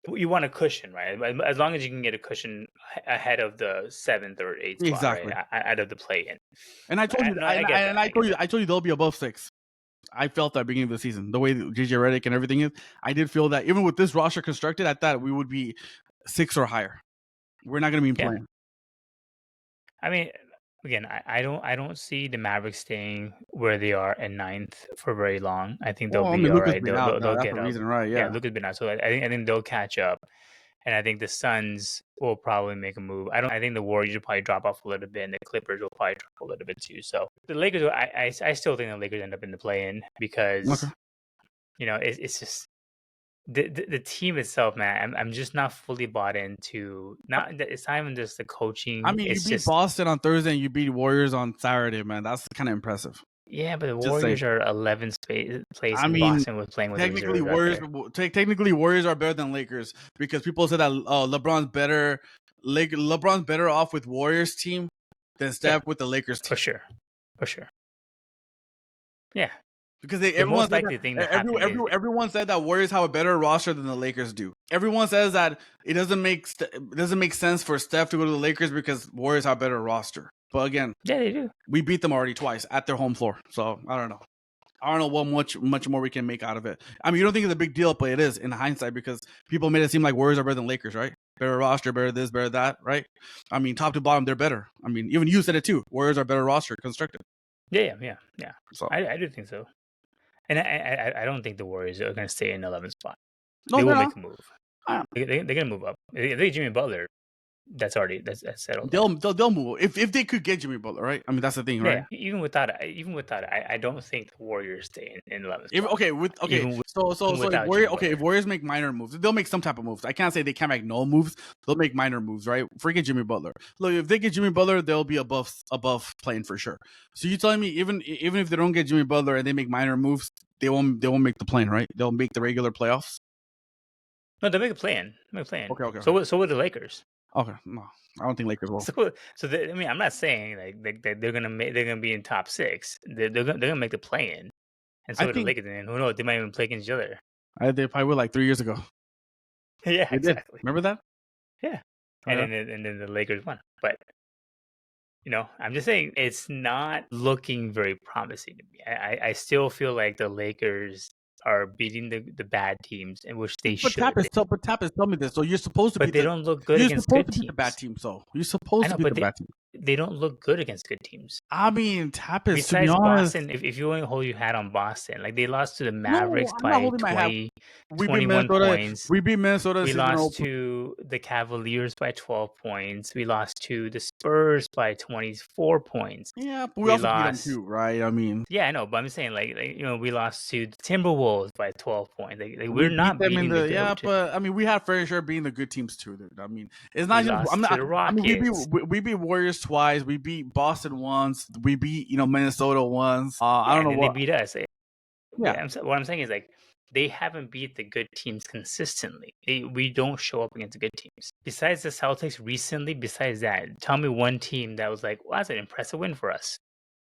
You want a cushion, right? As long as you can get a cushion ahead of the 7th or 8th spot, right? Exactly. Out of the play-in. And I told you, No, I get that. I get that. I told you they'll be above 6. I felt that at the beginning of the season, the way JJ Redick and everything is. I did feel that even with this roster constructed, I thought we would be 6 or higher. We're not going to be Yeah. playing. I mean, again, I don't see the Mavericks staying where they are in 9th for very long. I think they'll Well, I be mean, all Luka's right. been out. They'll That's get the up. reason, right? Yeah, Yeah. Luka's been out, so I think they'll catch up. And I think the Suns will probably make a move. I think the Warriors will probably drop off a little bit, and the Clippers will probably drop a little bit too. So the Lakers, I still think the Lakers end up in the play-in Okay. because it's just the team itself, man. I'm just not fully bought into. It's not even just the I coaching. mean, you It's beat just Boston on Thursday and you beat Warriors on Saturday, man. That's kind of impressive. yeah, but the Just saying. Warriors are 11th place I in mean, Boston with playing with the technically reserves out Warriors there. technically Warriors are better than Lakers because people said that LeBron's better. LeBron's better off with Warriors team than Yeah, Steph with the Lakers for team. sure. Yeah, Because the most likely thing to happen is everyone said that Warriors have a better roster than the Lakers do. Everyone says that it doesn't make sense for Steph to go to the Lakers because Warriors have a better roster. But again, yeah, they do. we beat them already twice at their home floor. So I don't know. I don't know what much more we can make out of it. I mean, you don't think it's a big deal, but it is in hindsight because people made it seem like Warriors are better than Lakers, right? Better roster, better this, better that, right? I mean, top to bottom, they're better. I mean, even you said it too. Warriors are better roster constructed. Yeah. So I do think so. And I don't think the Warriors are going to stay in 11th spot. no, They they're will not. make a move. They're going to move up. They Jimmy Butler. that's settled. They'll move if they could get Jimmy Butler, right? I mean, that's the thing, right? Yeah, even without it, I don't think the Warriors stay in 11th spot. If Warriors make minor moves, they'll make some type of moves. I can't say they can't make no moves. They'll make minor moves, right? Forget Jimmy Butler. Look, if they get Jimmy Butler, they'll be above playing for sure. So you telling me even if they don't get Jimmy Butler and they make minor moves, they won't make the play-in, right? They'll make the regular playoffs. No, they make a play-in. Okay. So would the Lakers. Okay, no, I don't think Lakers will. I'm not saying like they're gonna be in top 6. They're gonna make the play-in, and so would the Lakers. And who knows? They might even play against each other. They probably were like 3 years ago. Yeah, they exactly. Did. Remember that? Yeah, and then the Lakers won. But I'm just saying it's not looking very promising to me. I still feel like the Lakers are beating the bad teams, in which they should. But Tapas, tell me this. So you're supposed to. But they don't look good against good teams. You're supposed to beat the bad team. So you're supposed to beat the bad team. They don't look good against good teams. I mean, Tapas. Besides to be honest, Boston, if you only hold your hat on Boston, like they lost to the Mavericks by 21 points. We beat Minnesota. We lost to the Cavaliers by 12 points. We lost to the Spurs by 24 points. Yeah, but we also beat them too, right? I mean, yeah, I know, but I'm saying we lost to the Timberwolves by 12 points. We're not beating the yeah, but I mean, we had fair share being the good teams too, dude. I mean, it's not just. I mean, we beat Warriors twice. We beat Boston once. We beat Minnesota once. I don't know what they beat us. Yeah, what I'm saying is they haven't beat the good teams consistently. We don't show up against the good teams. Besides the Celtics recently, besides that, tell me one team that was like, wow, that's an impressive win for us.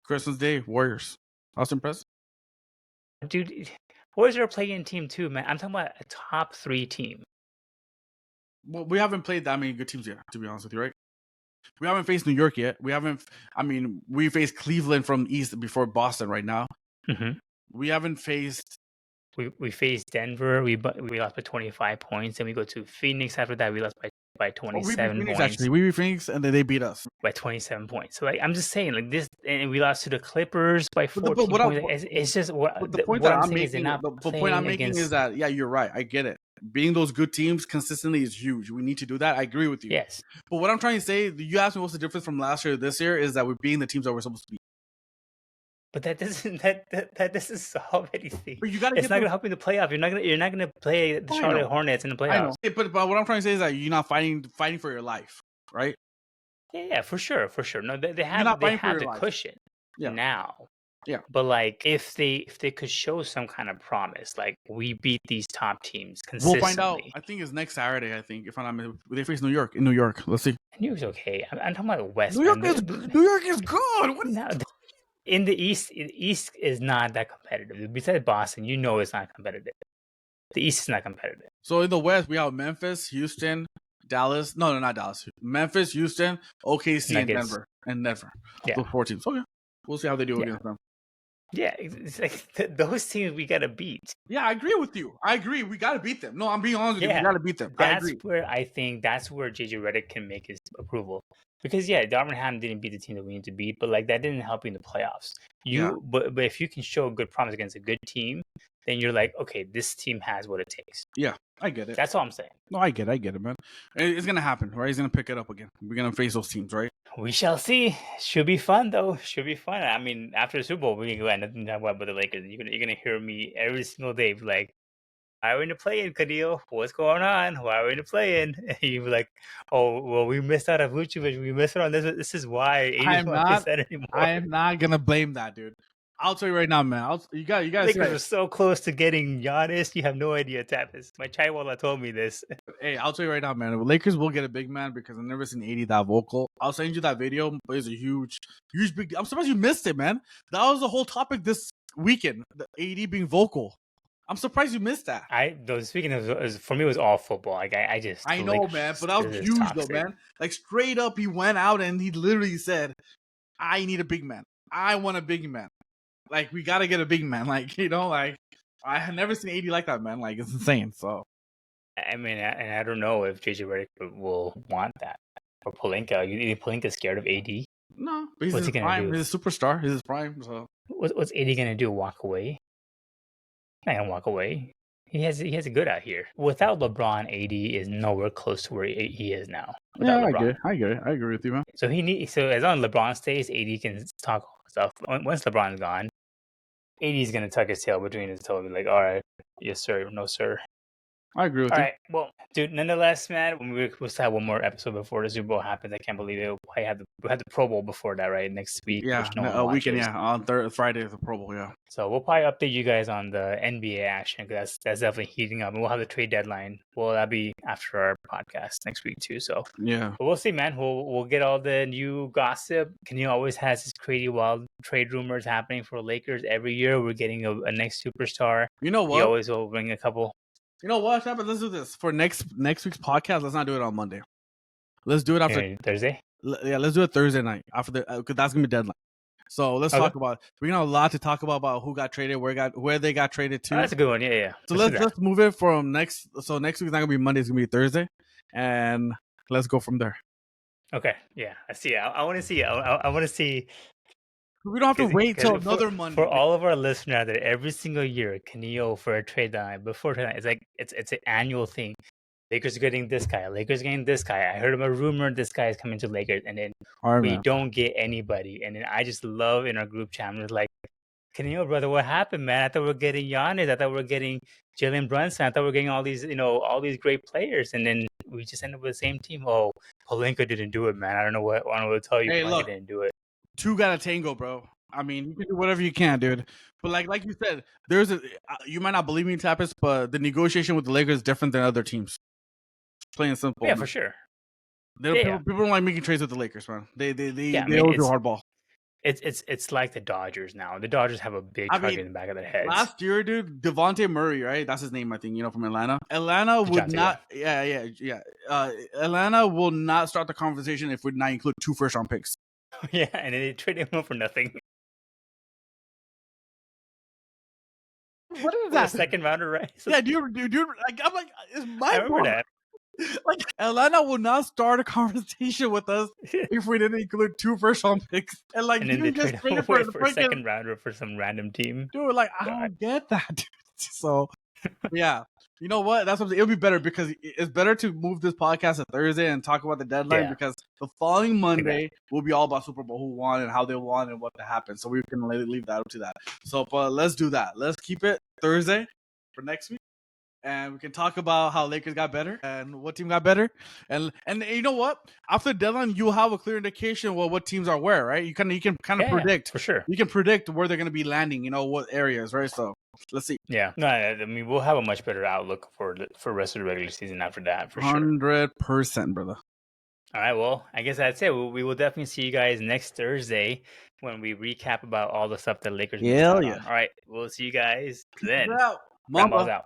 Christmas Day, Warriors. I was impressed. Dude, Warriors are a play-in team too, man. I'm talking about a top 3 team. Well, we haven't played that many good teams yet, to be honest with you, right? We haven't faced New York yet. We faced Cleveland from East before Boston right now. Mm-hmm. We haven't faced... We faced Denver. We lost by 25 points. Then we go to Phoenix after that. We lost by 27 points. Actually, we beat Phoenix, and then they beat us. By 27 points. So I'm just saying, this, and we lost to the Clippers by 14 points. It's just... The point I'm making is that, yeah, you're right. I get it. Being those good teams consistently is huge. We need to do that. I agree with you. Yes. But what I'm trying to say, you asked me what's the difference from last year to this year, is that we're beating the teams that we're supposed to beat. But that doesn't solve anything. But it's not going to help you in the playoff. You're not going to play the Charlotte Hornets in the playoffs. I know. But what I'm trying to say is that you're not fighting for your life, right? Yeah, for sure. No, they have the cushion now. Yeah. But if they could show some kind of promise, we beat these top teams consistently. We'll find out. I think it's next Saturday. I think if I'm not, they face New York in New York. Let's see. New York's okay. I'm talking about West. New York is good. In the East is not that competitive. Besides Boston, it's not competitive. The East is not competitive. So in the West, we have Memphis, Houston, Dallas. No, not Dallas. Memphis, Houston, OKC, Nuggets. and Denver. Yeah. Those 4 teams. Okay. We'll see how they do against them. Yeah, it's those teams we got to beat. Yeah, I agree with you. I agree. We got to beat them. No, I'm being honest with you. We got to beat them. That's where I think JJ Redick can make his approval. Because, Darwin Ham didn't beat the team that we need to beat, but that didn't help you in the playoffs. But if you can show a good promise against a good team, then you're like, okay, this team has what it takes. Yeah, I get it. That's all I'm saying. No, I get it, man. It's going to happen, right? He's going to pick it up again. We're going to face those teams, right? We shall see. Should be fun, though. Should be fun. I mean, after the Super Bowl, we can go ahead and talk about the Lakers. You're gonna hear me every single day why are we in the play-in, Kenil? What's going on? Why are we in the play-in? And you be like, oh, well, we missed out on Vucevic. We missed out on this. This is why 81% anymore. I am not going to blame that, dude. I'll tell you right now, man. You got Lakers are so close to getting Giannis. You have no idea, Tapas. My Chaiwala told me this. Hey, I'll tell you right now, man. The Lakers will get a big man because I've never seen AD that vocal. I'll send you that video. But it's a huge big deal. I'm surprised you missed it, man. That was the whole topic this weekend. The AD being vocal. I'm surprised you missed that. Speaking of, for me, it was all football. I know, man. But that was huge, toxic. Though, man. Straight up, he went out and he literally said, "I need a big man. I want a big man. We gotta get a big man. I have never seen AD like that, man. It's insane." So, I mean, and I don't know if JJ Redick will want that or Pelinka. You think Pelinka's scared of AD? No, but he's his prime. He's a superstar. He's his prime. So, what's AD gonna do? Walk away? Not gonna walk away. He has a good out here. Without LeBron, AD is nowhere close to where he is now. Without Yeah, LeBron. I get it. I agree with you, man. So as long as LeBron stays, AD can talk all stuff. Once LeBron's gone, AD's gonna tuck his tail between his toes and be like, all right, yes sir, no sir. I agree with All you. right, well, dude. Nonetheless, man, we'll still have one more episode before the Super Bowl happens. I can't believe it. We had the Pro Bowl before that, right? Next week, Yeah, which no one a watches. weekend. Yeah, on Friday is the Pro Bowl. Yeah. So we'll probably update you guys on the NBA action because that's definitely heating up, and we'll have the trade deadline. Well, that'll be after our podcast next week too. So Yeah. but we'll see, man. We'll get all the new gossip. Kenil always has his crazy wild trade rumors happening for Lakers every year. We're getting a next superstar. You know He what? always will bring a couple. You know what? Let's do this for next week's podcast. Let's not do it on Monday. Let's do it after Thursday. Yeah, let's do it Thursday night after the because that's gonna be deadline. So let's talk about. We got a lot to talk about who got traded, where they got traded to. Oh, that's a good one. Yeah. So let's move it from next. So next week's not gonna be Monday. It's gonna be Thursday, and let's go from there. Okay. Yeah, I see. I want to see. I want to see. We don't have to wait till another Monday. For all of our listeners out there, every single year, Kenil for a trade deadline before trade deadline, it's like it's an annual thing. Lakers are getting this guy. Lakers getting this guy. I heard of a rumor this guy is coming to Lakers, and then we don't get anybody. And then I just love in our group chat, I'm just like, Kenil, brother, what happened, man? I thought we were getting Giannis. I thought we were getting Jalen Brunson. I thought we were getting all these, all these great players, and then we just ended up with the same team. Oh, Pelinka didn't do it, man. I don't know what to tell you. Hey, Pelinka didn't do it. Two got a tango, bro. I mean, you can do whatever you can, dude. But like you said, you might not believe me, Tapas, but the negotiation with the Lakers is different than other teams. Plain and simple. Yeah, for sure. People don't like making trades with the Lakers, man. They always do hardball. It's like the Dodgers now. The Dodgers have a big target in the back of their heads. Last year, dude, Devontae Murray, right? That's his name, I think. From Atlanta. Atlanta would not. Yeah. Atlanta will not start the conversation if we not include 2 first-round picks. Yeah, and then they traded him for nothing. What is that? Second rounder, right? Yeah, dude. Like, I'm like, it's my I remember that. Like, Atlanta will not start a conversation with us if we didn't include 2 first-round picks. And like, then they just traded for a second rounder for some random team. Dude, like, I don't get that. Dude. So, yeah. You know what? That's what it'll be better because it's better to move this podcast to Thursday and talk about the deadline because the following Monday will be all about Super Bowl, who won and how they won and what happened. So we can leave that up to that. So, but let's do that. Let's keep it Thursday for next week, and we can talk about how Lakers got better and what team got better. And you know what? After the deadline, you'll have a clear indication what teams are where, right? You can kind of predict for sure. You can predict where they're going to be landing. What areas, right? So. Let's see. Yeah, no, I mean we'll have a much better outlook for the rest of the regular season after that, for 100%, brother. All right, well, I guess that's it. We will definitely see you guys next Thursday when we recap about all the stuff that Lakers. Hell yeah! All right, we'll see you guys then. Mamba. Out.